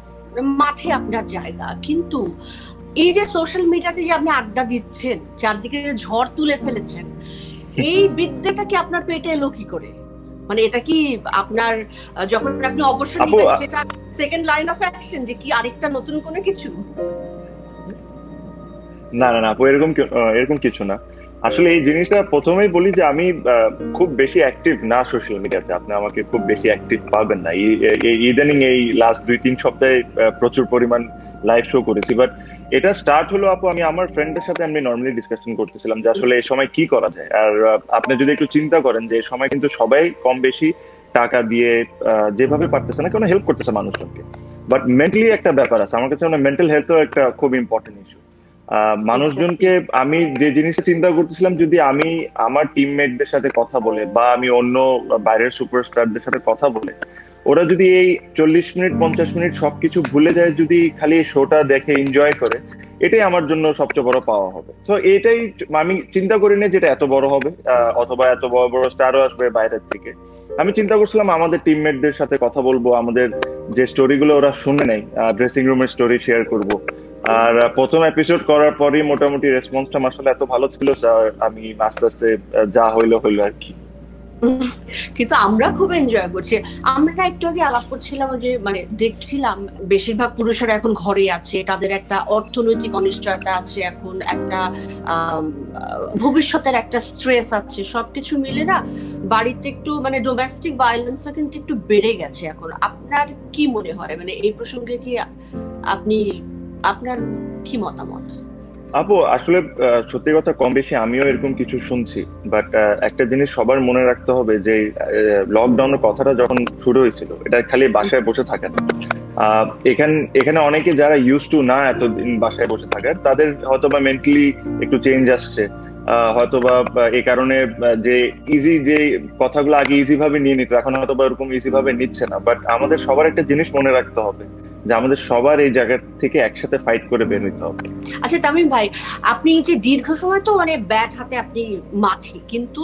মাঠে আপনার জায়গা, কিন্তু এই যে সোশ্যাল মিডিয়াতে যে আপনি আড্ডা দিচ্ছেন, চারদিকে যে ঝড় তুলে ফেলেছেন, এই বিদ্যাটা কি আপনার পেটে এলো কি করে? মানে এটা কি আপনার যখন আপনি অবসর নিবেন সেটা সেকেন্ড লাইন অফ অ্যাকশন, যে কি আরেকটা নতুন কোনো কিছু? না আপু, এরকম কিছু না। আসলে এই জিনিসটা প্রথমেই বলি যে আমি খুব বেশি অ্যাক্টিভ না সোশ্যাল মিডিয়াতে। আপনি আমাকে খুব বেশি অ্যাক্টিভ পাবেন না। ইদানিং এই লাস্ট 2-3 সপ্তাহে প্রচুর পরিমাণ লাইভ শো করেছি। বাট এটা স্টার্ট হলো আপু, আমি আমার ফ্রেন্ডের সাথে আমি নর্মালি ডিসকাশন করতেছিলাম যে আসলে এই সময় কি করা যায়। আর আপনি যদি একটু চিন্তা করেন যে এই সময় কিন্তু সবাই কম বেশি টাকা দিয়ে যেভাবে পারতেছে না, কেন হেল্প করতেছে মানুষজনকে। বাট মেন্টালি একটা ব্যাপার আছে, আমার কাছে মেন্টাল হেলথও একটা খুব ইম্পর্টেন্ট ইস্যু। মানুষজনকে আমি যে জিনিসটা চিন্তা করতেছিলাম, যদি আমি আমার টিমমেটদের সাথে কথা বলে বা আমি অন্য বাইরের সুপারস্টারদের সাথে কথা বলে, ওরা যদি এই 40 মিনিট 50 মিনিট সবকিছু ভুলে যায়, যদি খালি এই শোটা দেখে এনজয় করে, এটাই আমার জন্য সবচেয়ে বড় পাওয়া হবে। তো এটাই আমি চিন্তা করি না যেটা এত বড় হবে অথবা এত বড় বড় স্টারও আসবে বাইরের থেকে। আমি চিন্তা করছিলাম আমাদের টিমমেটদের সাথে কথা বলবো, আমাদের যে স্টোরিগুলো ওরা শুনে নেয়, ড্রেসিং রুমের স্টোরি শেয়ার করব। আর প্রথম এপিসোড করার পরই মোটামুটি রেসপন্সটা মাশাআল্লাহ এত ভালো ছিল, আমি আস্তে আস্তে যা হইলো আর কি। কিন্তু আমরা খুব এনজয় করছি। আমরা একটু আগে আলাপ করছিলাম যে মানে দেখছিলাম বেশিরভাগ পুরুষেরা এখন ঘরে আছে, তাদের একটা অর্থনৈতিক অনিশ্চয়তা আছে, এখন একটা ভবিষ্যতের একটা স্ট্রেস আছে, সবকিছু মিলে না বাড়িতে একটু মানে ডোমেস্টিক ভায়োলেন্সটা কিন্তু একটু বেড়ে গেছে এখন। আপনার কি মনে হয়, মানে এই প্রসঙ্গে কি আপনার কি মতামত? আপু আসলে সত্যি কথা, কম বেশি আমিও এরকম কিছু শুনছি। বাট একটা জিনিস সবার মনে রাখতে হবে যে লকডাউনের কথাটা যখন শুরু হয়েছিল, এটা খালি বাসায় বসে থাকে না। এখানে অনেকে যারা ইউজ টু না এতদিন বাসায় বসে থাকে, তাদের হয়তোবা মেন্টালি একটু চেঞ্জ আসছে, হয়তোবা এই কারণে যে ইজি যে কথাগুলো আগে ইজি ভাবে নিয়ে নিত, এখন হয়তোবা এরকম ইজি ভাবে নিচ্ছে না। বাট আমাদের সবার একটা জিনিস মনে রাখতে হবে যে আমাদের সবার এই জায়গা থেকে একসাথে ফাইট করে বের হইতে হবে। আচ্ছা তামিম ভাই, আপনি যে দীর্ঘ সময় তো মানে ব্যাট হাতে আপনি মাঠে, কিন্তু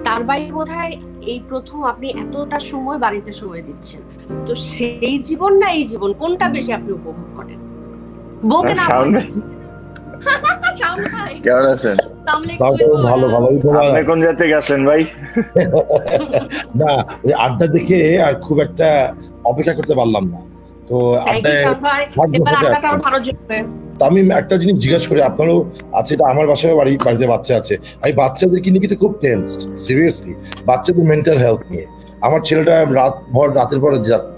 তার বাইরে বোধহয় এই প্রথম আপনি এতটা সময় বাড়িতে সময় দিচ্ছেন, তো সেই জীবন না এই জীবন, কোনটা বেশি আপনি উপভোগ করেন? বউকে না কেমন আছেন? আপনি কোন জায়গা থেকে আসলেন ভাই? না, ওই আড্ডা দেখে আর খুব একটা অপেক্ষা করতে পারলাম না, তো আমি একটা জিনিস জিজ্ঞাসা করি, আপনারও আছে এটা, আমার বাসায় বাড়িতে বাচ্চা আছে, আমি বাচ্চাদেরকে নিয়ে কিন্তু খুব টেনসড, সিরিয়াসলি বাচ্চাদের মেন্টাল হেলথ নিয়ে। আমার ছেলেটা রাতের পর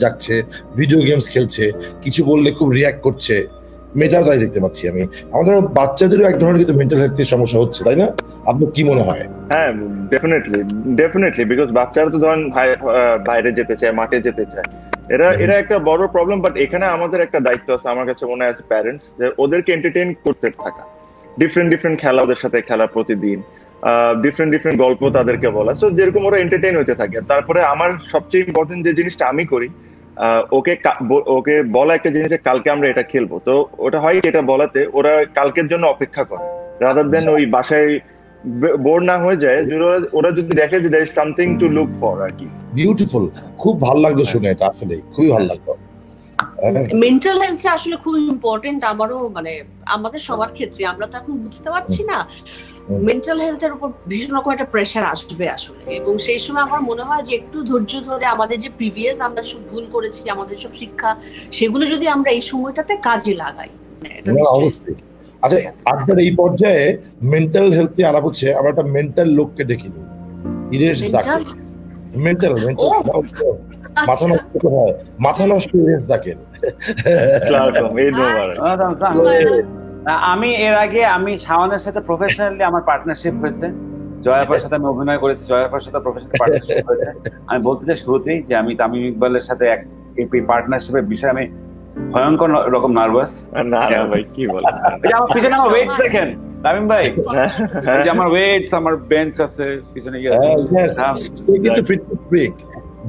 জাগছে, ভিডিও গেমস খেলছে, কিছু বললে খুব রিয়াক্ট করছে, মেয়েটাও তাই দেখতে পাচ্ছি আমি। আমাদের বাচ্চাদেরও এক ধরনের কিন্তু মেন্টাল হেলথের সমস্যা হচ্ছে, তাই না? আপনার কি মনে হয়? হ্যাঁ, ডেফিনেটলি, বিকজ বাচ্চারা তো ধরেন বাইরে যেতে চায়, মাঠে যেতে চায়, এরা একটা বড় প্রবলেম। বাট এখানে আমাদের একটা দায়িত্ব আছে আমার কাছে মনে হয় প্যারেন্টস, যে ওদেরকে এন্টারটেইন করতে থাকা, ডিফারেন্ট খেলা ওদের সাথে খেলা প্রতিদিন, ডিফারেন্ট গল্প তাদেরকে বলা, সো যেরকম ওরা এন্টারটেইন হতে থাকে। তারপরে আমার সবচেয়ে ইম্পর্টেন্ট যে জিনিসটা আমি করি, ওকে বলা একটা জিনিস, কালকে আমরা এটা খেলবো, তো ওটা হয় এটা বলাতে ওরা কালকের জন্য অপেক্ষা করে, রাদার দেন ওই বাসায় বোর না হয়ে যায়, ওরা যদি দেখে যে there is something to look for আর কি। বিউটিফুল, খুব ভালো লাগলো শুনে, এটা আসলে খুবই ভালো লাগলো। মেন্টাল হেলথটা আসলে খুব ইম্পর্টেন্ট, আমারও মানে আমাদের সবার ক্ষেত্রে। আমরা তো এখন বুঝতে পারছি না মেন্টাল হেলথের উপর ভীষণ রকম একটা প্রেশার আসবে আসলে, এবং সেই সময় আমার মনে হয় যে একটু ধৈর্য ধরে আমাদের যে প্রিভিয়াস আমরা সব ভুল করেছি, আমাদের সব শিক্ষা, সেগুলো যদি আমরা এই সময়টাতে কাজে লাগাই। অবশ্যই। আচ্ছা, আপনার এই পর্যায়ে মেন্টাল হেলথ নিয়ে আলাপ হচ্ছে, আমরা একটা মেন্টাল লোককে দেখি নিই, ইরেশ জাকির। মেন্টাল মাথা নষ্ট ইরেশ জাকির। আমি এর আগে শাওনের সাথে প্রফেশনালি আমার পার্টনারশিপ হয়েছে, জয়াপার সাথে আমি অভিনয় করেছি, জয়াপার সাথে প্রফেশনাল পার্টনারশিপ হয়েছে। আমি বলতে চাই শুরুতেই যে আমি তামিম ইকবালের সাথে এই পার্টনারশিপের বিষয়ে আমি ভয়ঙ্কর রকম নার্ভাস। না ভাই, কি বলেন? আমার পিছনে আমার ওয়েট দেখেন, তামিম ভাই, এই যে আমার ওয়েটস, আমার বেঞ্চ আছে পিছনে গিয়ে, কিন্তু ফিটনেস ফ্রিক,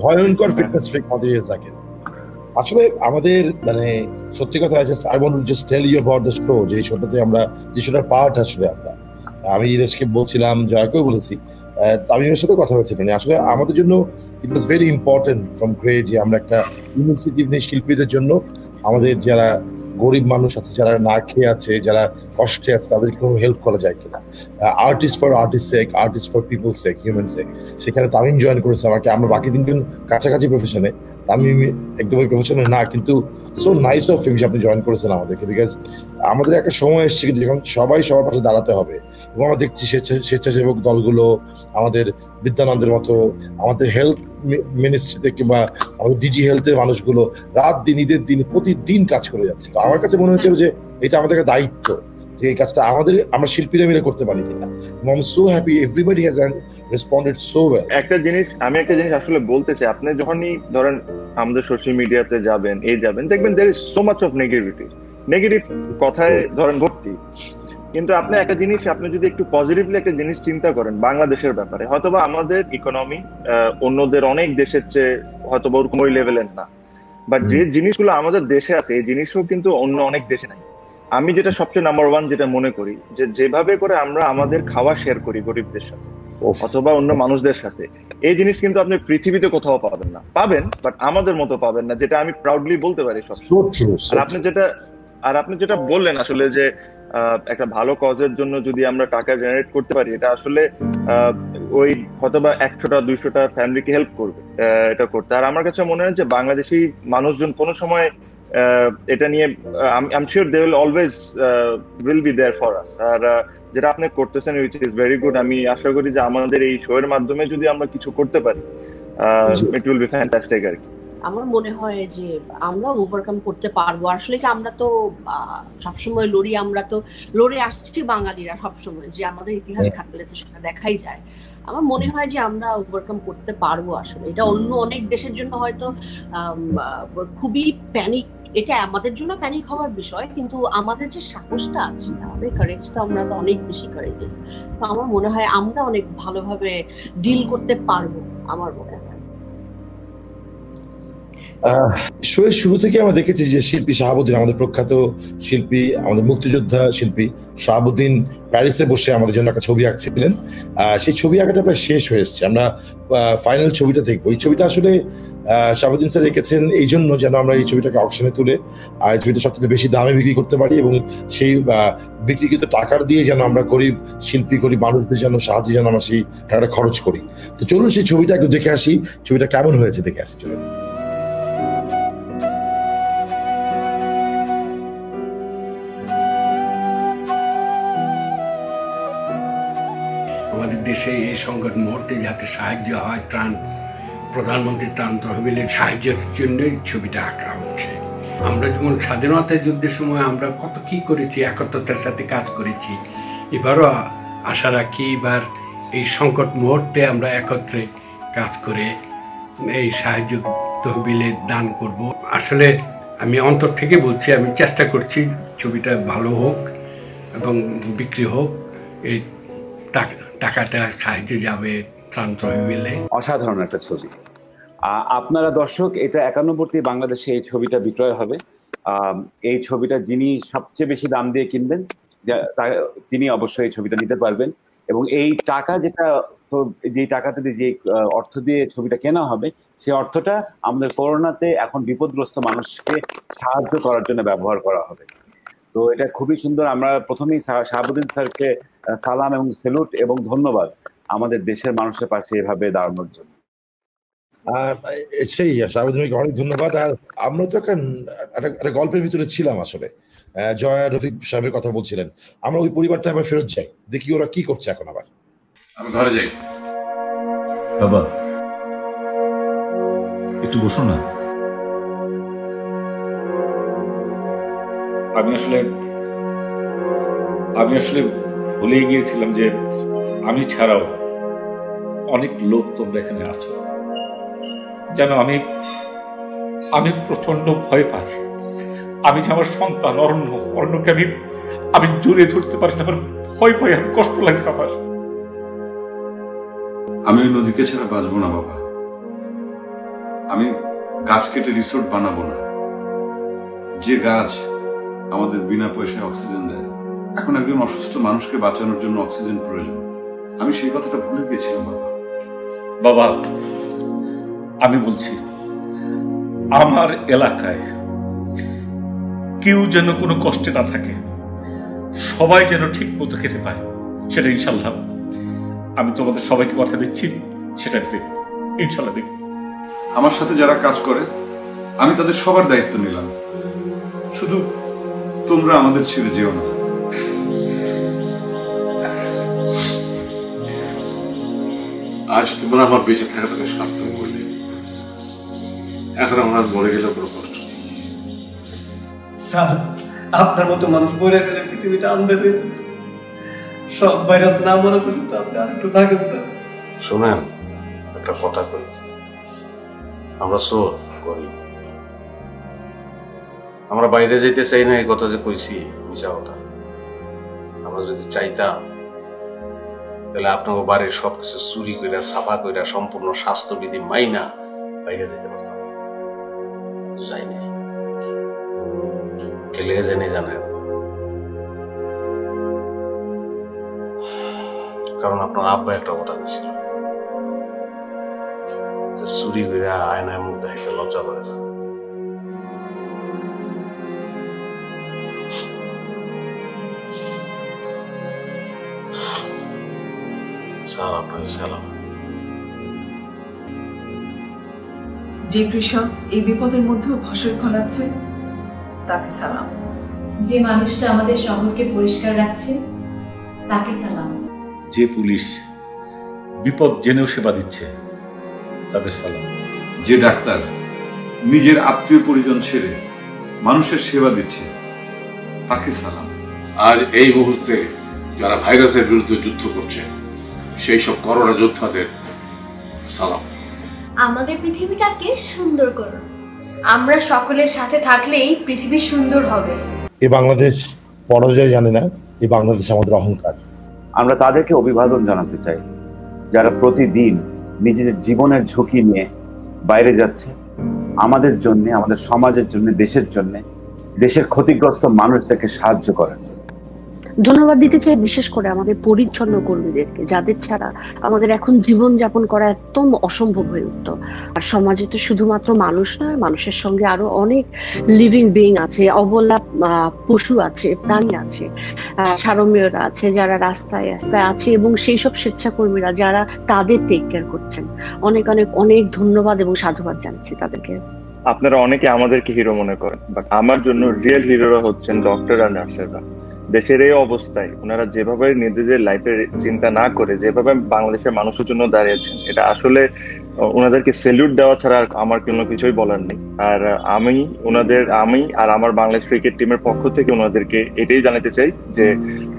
ভয়ঙ্কর ফিটনেস ফ্রিক মধ্যে থাকে। আসলে আমাদের মানে সত্যি কথা, I want to just tell you about the show, যে শোটাতে আমরা, যে শোটার পার্ট আসলে আমি ইরেশকে বলছিলাম, জয়াকেও বলেছি, তামিমের সাথে কথা হয়েছিল। আসলে আমাদের জন্য it was very important from grey যে আমরা একটা ইনিশিয়েটিভ নিই শিল্পীদের জন্য, আমাদের যারা গরিব মানুষ আছে, যারা না খেয়ে আছে, যারা কষ্টে আছে, তাদেরকে কোনো হেল্প করা যায় কিনা। Artist for artist sake, artist for people sake, human sake. সেখানে তামিম জয়েন করেছে আমাকে। আমরা বাকি তিনজন কাছাকাছি প্রফেশনে, তামিম একদমই প্রফেশনে না, কিন্তু সো নাইস অফ হিম যে আপনি জয়েন করেছেন আমাদেরকে, বিকজ আমাদের একটা সময় এসছে কিন্তু যখন সবাই সবার পাশে দাঁড়াতে হবে। এবং আমরা দেখছি স্বেচ্ছাসেবক দলগুলো, আমাদের বিদ্যানন্দের মতো, আমাদের হেলথ মিনিস্ট্রিতে কিংবা আমাদের ডিজি হেলথের মানুষগুলো রাত দিন, ঈদের দিন, প্রতিদিন কাজ করে যাচ্ছে। তো আমার কাছে মনে হচ্ছিল যে এটা আমাদের একটা দায়িত্ব, যে এই কাজটা আমরা শিল্পীরা মিলে করতে পারি কিনা। I am so happy everybody has responded so well. আমি একটা জিনিস আসলে বলতে চাই, আপনি যখনই ধরেন আমাদের সোশ্যাল মিডিয়াতে যাবেন, দেখবেন there is so much of negative কথায় ধরেন ভর্তি। কিন্তু আপনি একটা জিনিস, আপনি যদি একটু পজিটিভলি একটা জিনিস চিন্তা করেন বাংলাদেশের ব্যাপারে, হয়তোবা আমাদের ইকোনমি অন্যদের অনেক দেশের চেয়ে হয়তোবা ওরকম ওই লেভেলের না, বাট যে জিনিসগুলো আমাদের দেশে আছে এই জিনিসও কিন্তু অন্য অনেক দেশে নাই। আমি যেটা সবচেয়ে নাম্বার ওয়ান যেটা মনে করি, যে যেভাবে করে আমরা আমাদের খাওয়া শেয়ার করি গরিবদের সাথে অথবা অন্য মানুষদের সাথে, এই জিনিস কিন্তু আপনি পৃথিবীতে কোথাও পাবেন না, বাট আমাদের মতো পাবেন না, যেটা আমি প্রাউডলি বলতে পারি সব। আর আপনি যেটা বললেন আসলে যে একটা ভালো কজের জন্য যদি আমরা টাকা জেনারেট করতে পারি, এটা আসলে ওই হয়তোবা 100টা 200টা ফ্যামিলিকে হেল্প করবে এটা করতে। আর আমার কাছে মনে হয় যে বাংলাদেশি মানুষজন কোনো সময় এটা নিয়ে, I am sure they will always will be there for us. আর যেটা আপনি করতেছেন উইচ ইজ ভেরি গুড। আমি আশা করি যে আমাদের এই শো এর মাধ্যমে যদি আমরা কিছু করতে পারি, ইট উইল বি ফ্যান্টাস্টিক আর কি। আমার মনে হয় যে আমরা ওভারকাম করতে পারবো। আসলে কি আমরা তো সবসময় আমরা তো লড়ে আসছি বাঙালিরা সবসময়, যে আমাদের ইতিহাস ঘাটলে তো সেটা দেখাই যায়। আমার মনে হয় যে আমরা ওভারকাম করতে পারবো। আসলে এটা অন্য অনেক দেশের জন্য হয়তো খুবই প্যানিক, এটা আমাদের জন্য প্যানিক হওয়ার বিষয়, কিন্তু আমাদের যে সাহসটা আছে, আমাদের কারেজটা, আমরা তো অনেক বেশি কারেজেস। তো আমার মনে হয় আমরা অনেক ভালোভাবে ডিল করতে পারবো, আমার মনে হয়। শোয়ের শুরু থেকে আমরা দেখেছি যে শিল্পী শাহাবুদ্দিন, আমাদের প্রখ্যাত শিল্পী, আমাদের মুক্তিযোদ্ধা শিল্পী শাহাবুদ্দিন প্যারিসে বসে আমাদের জন্য একটা ছবি আঁকছিলেন। সেই ছবি আঁকাটা প্রায় শেষ হয়ে এসছে, আমরা ফাইনাল ছবিটা দেখবো। এই ছবিটা আসলে শাহাবুদ্দিন স্যার রেখেছেন এই জন্য যেন আমরা এই ছবিটাকে অকশনে তুলে এই ছবিটা সবচেয়ে বেশি দামে বিক্রি করতে পারি, এবং সেই বিক্রিকৃত টাকার দিয়ে যেন আমরা গরিব শিল্পী, গরিব মানুষদের যেন সাহায্যে যেন আমরা সেই টাকাটা খরচ করি। তো চলুন সেই ছবিটা একটু দেখে আসি, ছবিটা কেমন হয়েছে দেখে আসি। চলুন। আমাদের দেশে এই সংকট মুহূর্তে যাতে সাহায্য হয়, প্রধানমন্ত্রী ত্রাণ তহবিলের সাহায্যের জন্যই ছবিটা আঁকা হচ্ছে। আমরা যেমন স্বাধীনতা যুদ্ধের সময় আমরা কত কি করেছি, একত্রতার সাথে কাজ করেছি, এবারও আশা রাখি এবার এই সংকট মুহূর্তে আমরা একত্রে কাজ করে এই সাহায্য তহবিলে দান করব। আসলে আমি অন্তর থেকে বলছি, আমি চেষ্টা করছি ছবিটা ভালো হোক এবং বিক্রি হোক, এই টাকাটা সাহায্যে যাবে ত্রাণ তহবিলে। অসাধারণ একটা ছবি। আপনারা দর্শক, এটা 91টি বাংলাদেশে এই ছবিটা বিক্রয় হবে। এই ছবিটা যিনি সবচেয়ে বেশি দাম দিয়ে কিনবেন তিনি অবশ্যই এই ছবিটা নিতে পারবেন। এবং এই টাকা যে টাকাতে যে অর্থ দিয়ে ছবিটা কেনা হবে, সেই অর্থটা আমাদের করোনাতে এখন বিপদগ্রস্ত মানুষকে সাহায্য করার জন্য ব্যবহার করা হবে। তো এটা খুবই সুন্দর। আমরা প্রথমেই শাহাবুদ্দিন স্যারকে সালাম এবং সেলুট এবং ধন্যবাদ আমাদের দেশের মানুষের পাশে এভাবে দাঁড়ানোর জন্য। সেই শাহাবুদ্দিনকে অনেক ধন্যবাদ। আর আমরা তো একটা গল্পের ভিতরে ছিলাম আসলে, জয়া রফিক সাহেবের কথা বলছিলেন, আমরা ওই পরিবারটা আবার ফেরত যাই, দেখি ওরা কি করছে এখন। আবার আমি ঘরে যাই। বাবা একটু বসো না। আমি আসলে ভুলেই গিয়েছিলাম যে আমি ছাড়াও অনেক লোক তোমরা এখানে আছো। জানো, আমি প্রচন্ড ভয় পাই। আমি যে আমার সন্তান অরণ্যকে আমি জোরে ধরতে পারি না, আমার ভয় পাই, আমার কষ্ট লাগে। আমার আমি ওই নদীকে ছাড়া বাঁচবো না বাবা। আমি গাছ কেটে রিসোর্ট বানাবো না। যে গাছ আমাদের বিনা পয়সায় অক্সিজেন দেয়, এখন একজন অসুস্থ মানুষকে বাঁচানোর জন্য অক্সিজেন প্রয়োজন। আমি সেই কথাটা ভুলে গেছিলাম বাবা। বাবা আমি বলছি, আমার এলাকায় কেউ যেন কোনো কষ্টে না থাকে, সবাই যেন ঠিক মতো খেতে পায়, সেটা ইনশাল্লাহ আমি তোমাদের সবাইকে কথা দিচ্ছি, সেটা ইনশাল্লাহ দেখব। আমার সাথে যারা কাজ করে আমি তাদের সবার দায়িত্ব নিলাম, শুধু তোমরা আমাদের ছেড়ে যেও না। আজ তোমরা আমার বেঁচে থাকাটাকে সার্থক করলে, এখন আমার মরে গেলে কোনো কষ্ট নেই। স্যার, আপনার মতো মানুষ মরে গেলে পৃথিবীটা আন্দাজ হয়েছে। সব ভাইরাস না মনে পর্যন্ত আপনি আরেকটু থাকেন স্যার। শোনেন, একটা কথা কই, আমরা চোর গরিব, আমরা বাইরে যেতে চাই না, এই কথা যে কইছি মিছা কথা। আমরা যদি চাইতাম তাহলে আপনাকে বাড়ির সবকিছু চুরি কইরা সাফা কইরা সম্পূর্ণ স্বাস্থ্যবিধি মাইনা বাইরে যেতে পারতাম, যাই নাই। গেলে জেনে জানেন, কারণ আপনার আব্বা একটা কথা কইছিল, চুরি কইরা আয়নায় মুখ দেখাইতে লজ্জা করে না। স্যার, আপনাকে সালাম। যে কৃষক এই বিপদের মধ্যেও ফসল ফলাচ্ছে তাকে সালাম। যে মানুষটা আমাদের শহরকে পরিষ্কার রাখছে তাকে সালাম। যে পুলিশ বিপদ জেনেও সেবা দিচ্ছে তাদের সালাম। যে ডাক্তার নিজের আত্মীয় পরিজন ছেড়ে মানুষের সেবা দিচ্ছে তাকে সালাম। আজ এই মুহূর্তে যারা ভাইরাসের বিরুদ্ধে যুদ্ধ করছে সেই সব করোনা যোদ্ধাদের সালাম। আমাদের পৃথিবীটাকে সুন্দর করুন। আমরা সকলের সাথে থাকলেই পৃথিবী সুন্দর হবে। এই বাংলাদেশ পরাজয় জানে না, এই বাংলাদেশ আমাদের অহংকার। আমরা তাদেরকে অভিবাদন জানাতে চাই যারা প্রতিদিন নিজেদের জীবনের ঝুঁকি নিয়ে বাইরে যাচ্ছে আমাদের জন্য, আমাদের সমাজের জন্য, দেশের জন্য, দেশের ক্ষতিগ্রস্ত মানুষদেরকে সাহায্য করার জন্য। ধন্যবাদ দিতে চাই বিশেষ করে আমাদের পরিচ্ছন্ন কর্মীদেরকে, যাদের ছাড়া আমাদের এখন জীবন যাপন করা একদম অসম্ভব হয়ে উঠত। আর সমাজে তো শুধুমাত্র মানুষ নয়, মানুষের সঙ্গে আরো অনেক লিভিং বিং আছে, অবলা পশু আছে, প্রাণী আছে, সারমেয়রা আছে যারা রাস্তায় রাস্তায় আছে, এবং সেই সব স্বেচ্ছাকর্মীরা যারা তাদের টেক কেয়ার করছেন। অনেক অনেক অনেক ধন্যবাদ এবং সাধুবাদ জানাচ্ছি তাদেরকে। আপনারা অনেকে আমাদেরকে হিরো মনে করেন, বাট আমার জন্য রিয়েল হিরোরা হচ্ছেন ডক্টর আর নার্সেরা। দেশের এই অবস্থায় ওনারা যেভাবে নিজেদের লাইফের চিন্তা না করে যেভাবে বাংলাদেশের মানুষের জন্য দাঁড়িয়েছেন, এটা আসলে ওনাদেরকে স্যালুট দেওয়া ছাড়া আমার কোনো কিছুই বলার নেই। আর আমি আর আমার বাংলাদেশ ক্রিকেট টিমের পক্ষ থেকে ওনাদেরকে এটাই জানাতে চাই যে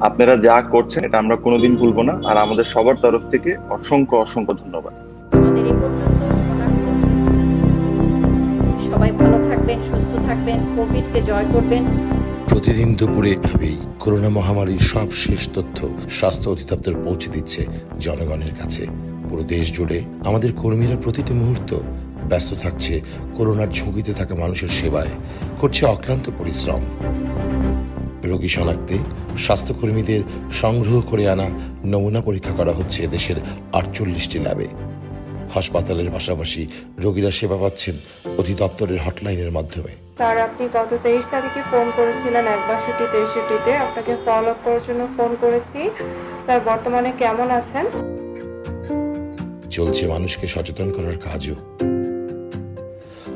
আপনারা যা করছেন এটা আমরা কোনোদিন ভুলবো না। আর আমাদের সবার তরফ থেকে অসংখ্য অসংখ্য ধন্যবাদ। আমাদের এই পর্যন্ত সবাই ভালো থাকবেন, সুস্থ থাকবেন, কোভিডকে জয় করবেন। প্রতিদিন দুপুরে ভাবেই করোনা মহামারীর সব শেষ তথ্য স্বাস্থ্য অধিদপ্তর পৌঁছে দিচ্ছে জনগণের কাছে। পুরো দেশ জুড়ে আমাদের কর্মীরা প্রতিটি মুহূর্ত ব্যস্ত থাকছে করোনার ঝুঁকিতে থাকা মানুষের সেবায়, করছে অক্লান্ত পরিশ্রম। রোগী শনাক্তে স্বাস্থ্যকর্মীদের সংগ্রহ করে আনা নমুনা পরীক্ষা করা হচ্ছে দেশের 48টি ল্যাবে। হাসপাতালের পাশাপাশি রোগীরা সেবা পাচ্ছেন অধিদপ্তরের হটলাইনের মাধ্যমে। স্যার, আপনি গত 23 তারিখে ফোন করেছিলেন 6263-তে, আপনাকে ফলো আপ করার জন্য ফোন করেছি। স্যার, বর্তমানে কেমন আছেন? চলছে মানুষকে সচেতন করার কাজও।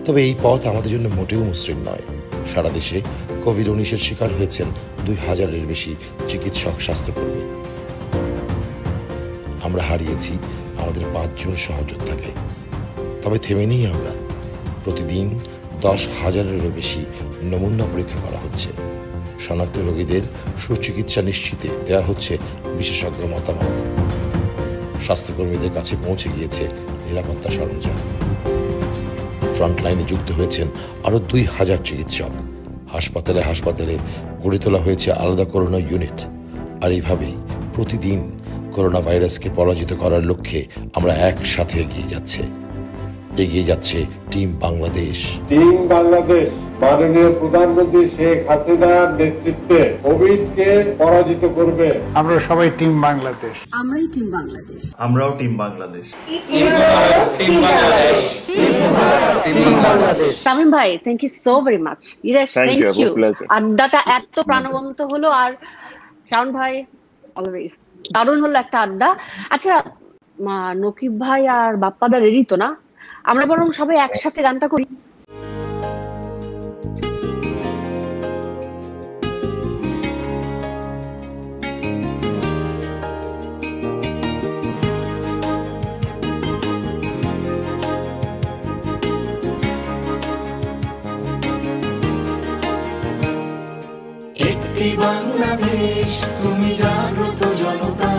তবে এই পথ আমাদের জন্য মোটেও মসৃণ নয়। সারা দেশে কোভিড-19-এর শিকার হয়েছেন 2000-এর বেশি চিকিৎসক, স্বাস্থ্যকর্মী। আমরা হারিয়েছি আমাদের 5 জন সহযোদ্ধাকে। তবে থেমে নেই আমরা। প্রতিদিন 10,000-এরও বেশি নমুনা পরীক্ষা করা হচ্ছে। শনাক্ত রোগীদের সুচিকিৎসা নিশ্চিতে দেওয়া হচ্ছে বিশেষজ্ঞ মতামত। স্বাস্থ্যকর্মীদের কাছে পৌঁছে গিয়েছে নিরাপত্তা সরঞ্জাম। ফ্রন্টলাইনে যুক্ত হয়েছেন আরো 2000 চিকিৎসক। হাসপাতালে হাসপাতালে গড়ে তোলা হয়েছে আলাদা করোনা ইউনিট। আর এইভাবেই প্রতিদিন করোনা ভাইরাসকে পরাজিত করার লক্ষ্যে আমরা একসাথে এগিয়ে যাচ্ছে টিম বাংলাদেশ। টিম বাংলাদেশ মাননীয় প্রধানমন্ত্রী শেখ হাসিনার নেতৃত্বে কোভিডকে পরাজিত করবে। আমরা সবাই টিম বাংলাদেশ। আমরাই টিম বাংলাদেশ। আমরাও টিম বাংলাদেশ। তামিম ভাই, thank you so very much. Iresh, thank you. আড্ডাটা এত প্রাণবন্ত হলো। আর শাওন ভাই, অলওয়েজ দারুণ হলো একটা আড্ডা। আচ্ছা, নকিব ভাই আর বাপ্পাদা রেডি তো না? আমরা বরং সবাই একসাথে গানটা করি। একটি বাংলাদেশ, তুমি জাগ্রত জনতা,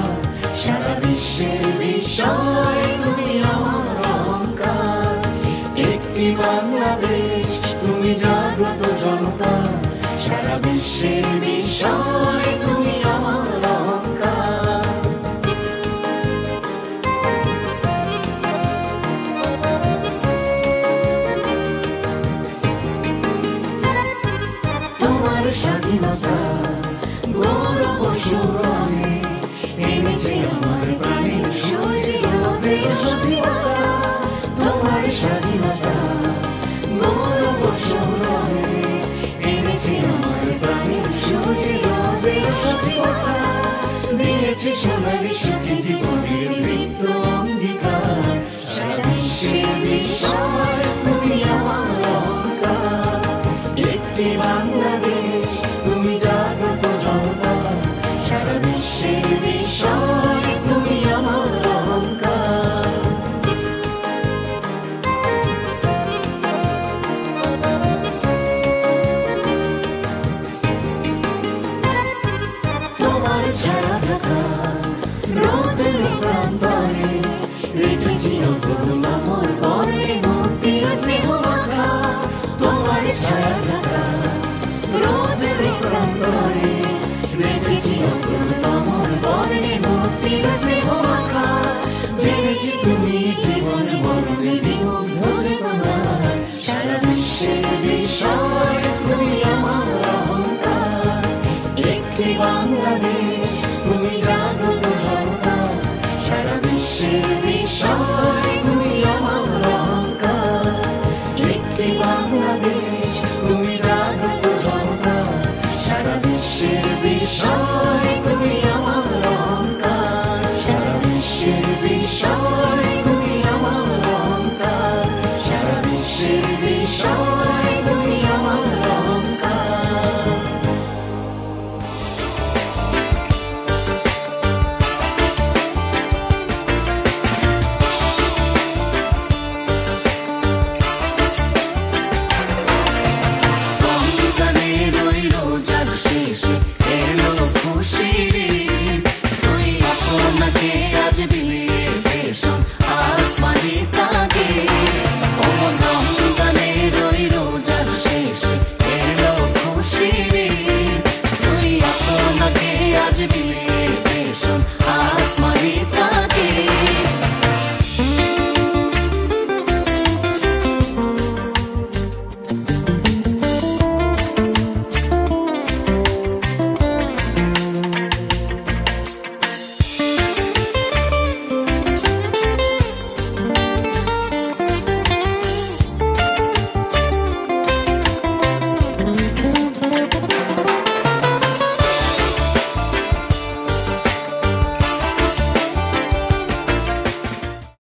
সারা বিশ্বের বিষয় তুমি আমার অহংকার। একটি বাংলাদেশ, তুমি জাগ্রত জনতা, সারা বিশ্বের বিষয় তুমি আমার অহংকার। তোমার স্বাধীনতা গৌরব সৌরভে এনেছে আমার প্রাণের সজীবতা। তোমার স্বাধীনতা গৌরব সৌরভে এনেছে আমার প্রাণের সজীবতা। দিয়েছে সোনালি সুখী জীবনের দীপ্ত অঙ্গীকার, সারা বিশ্বের বিষয়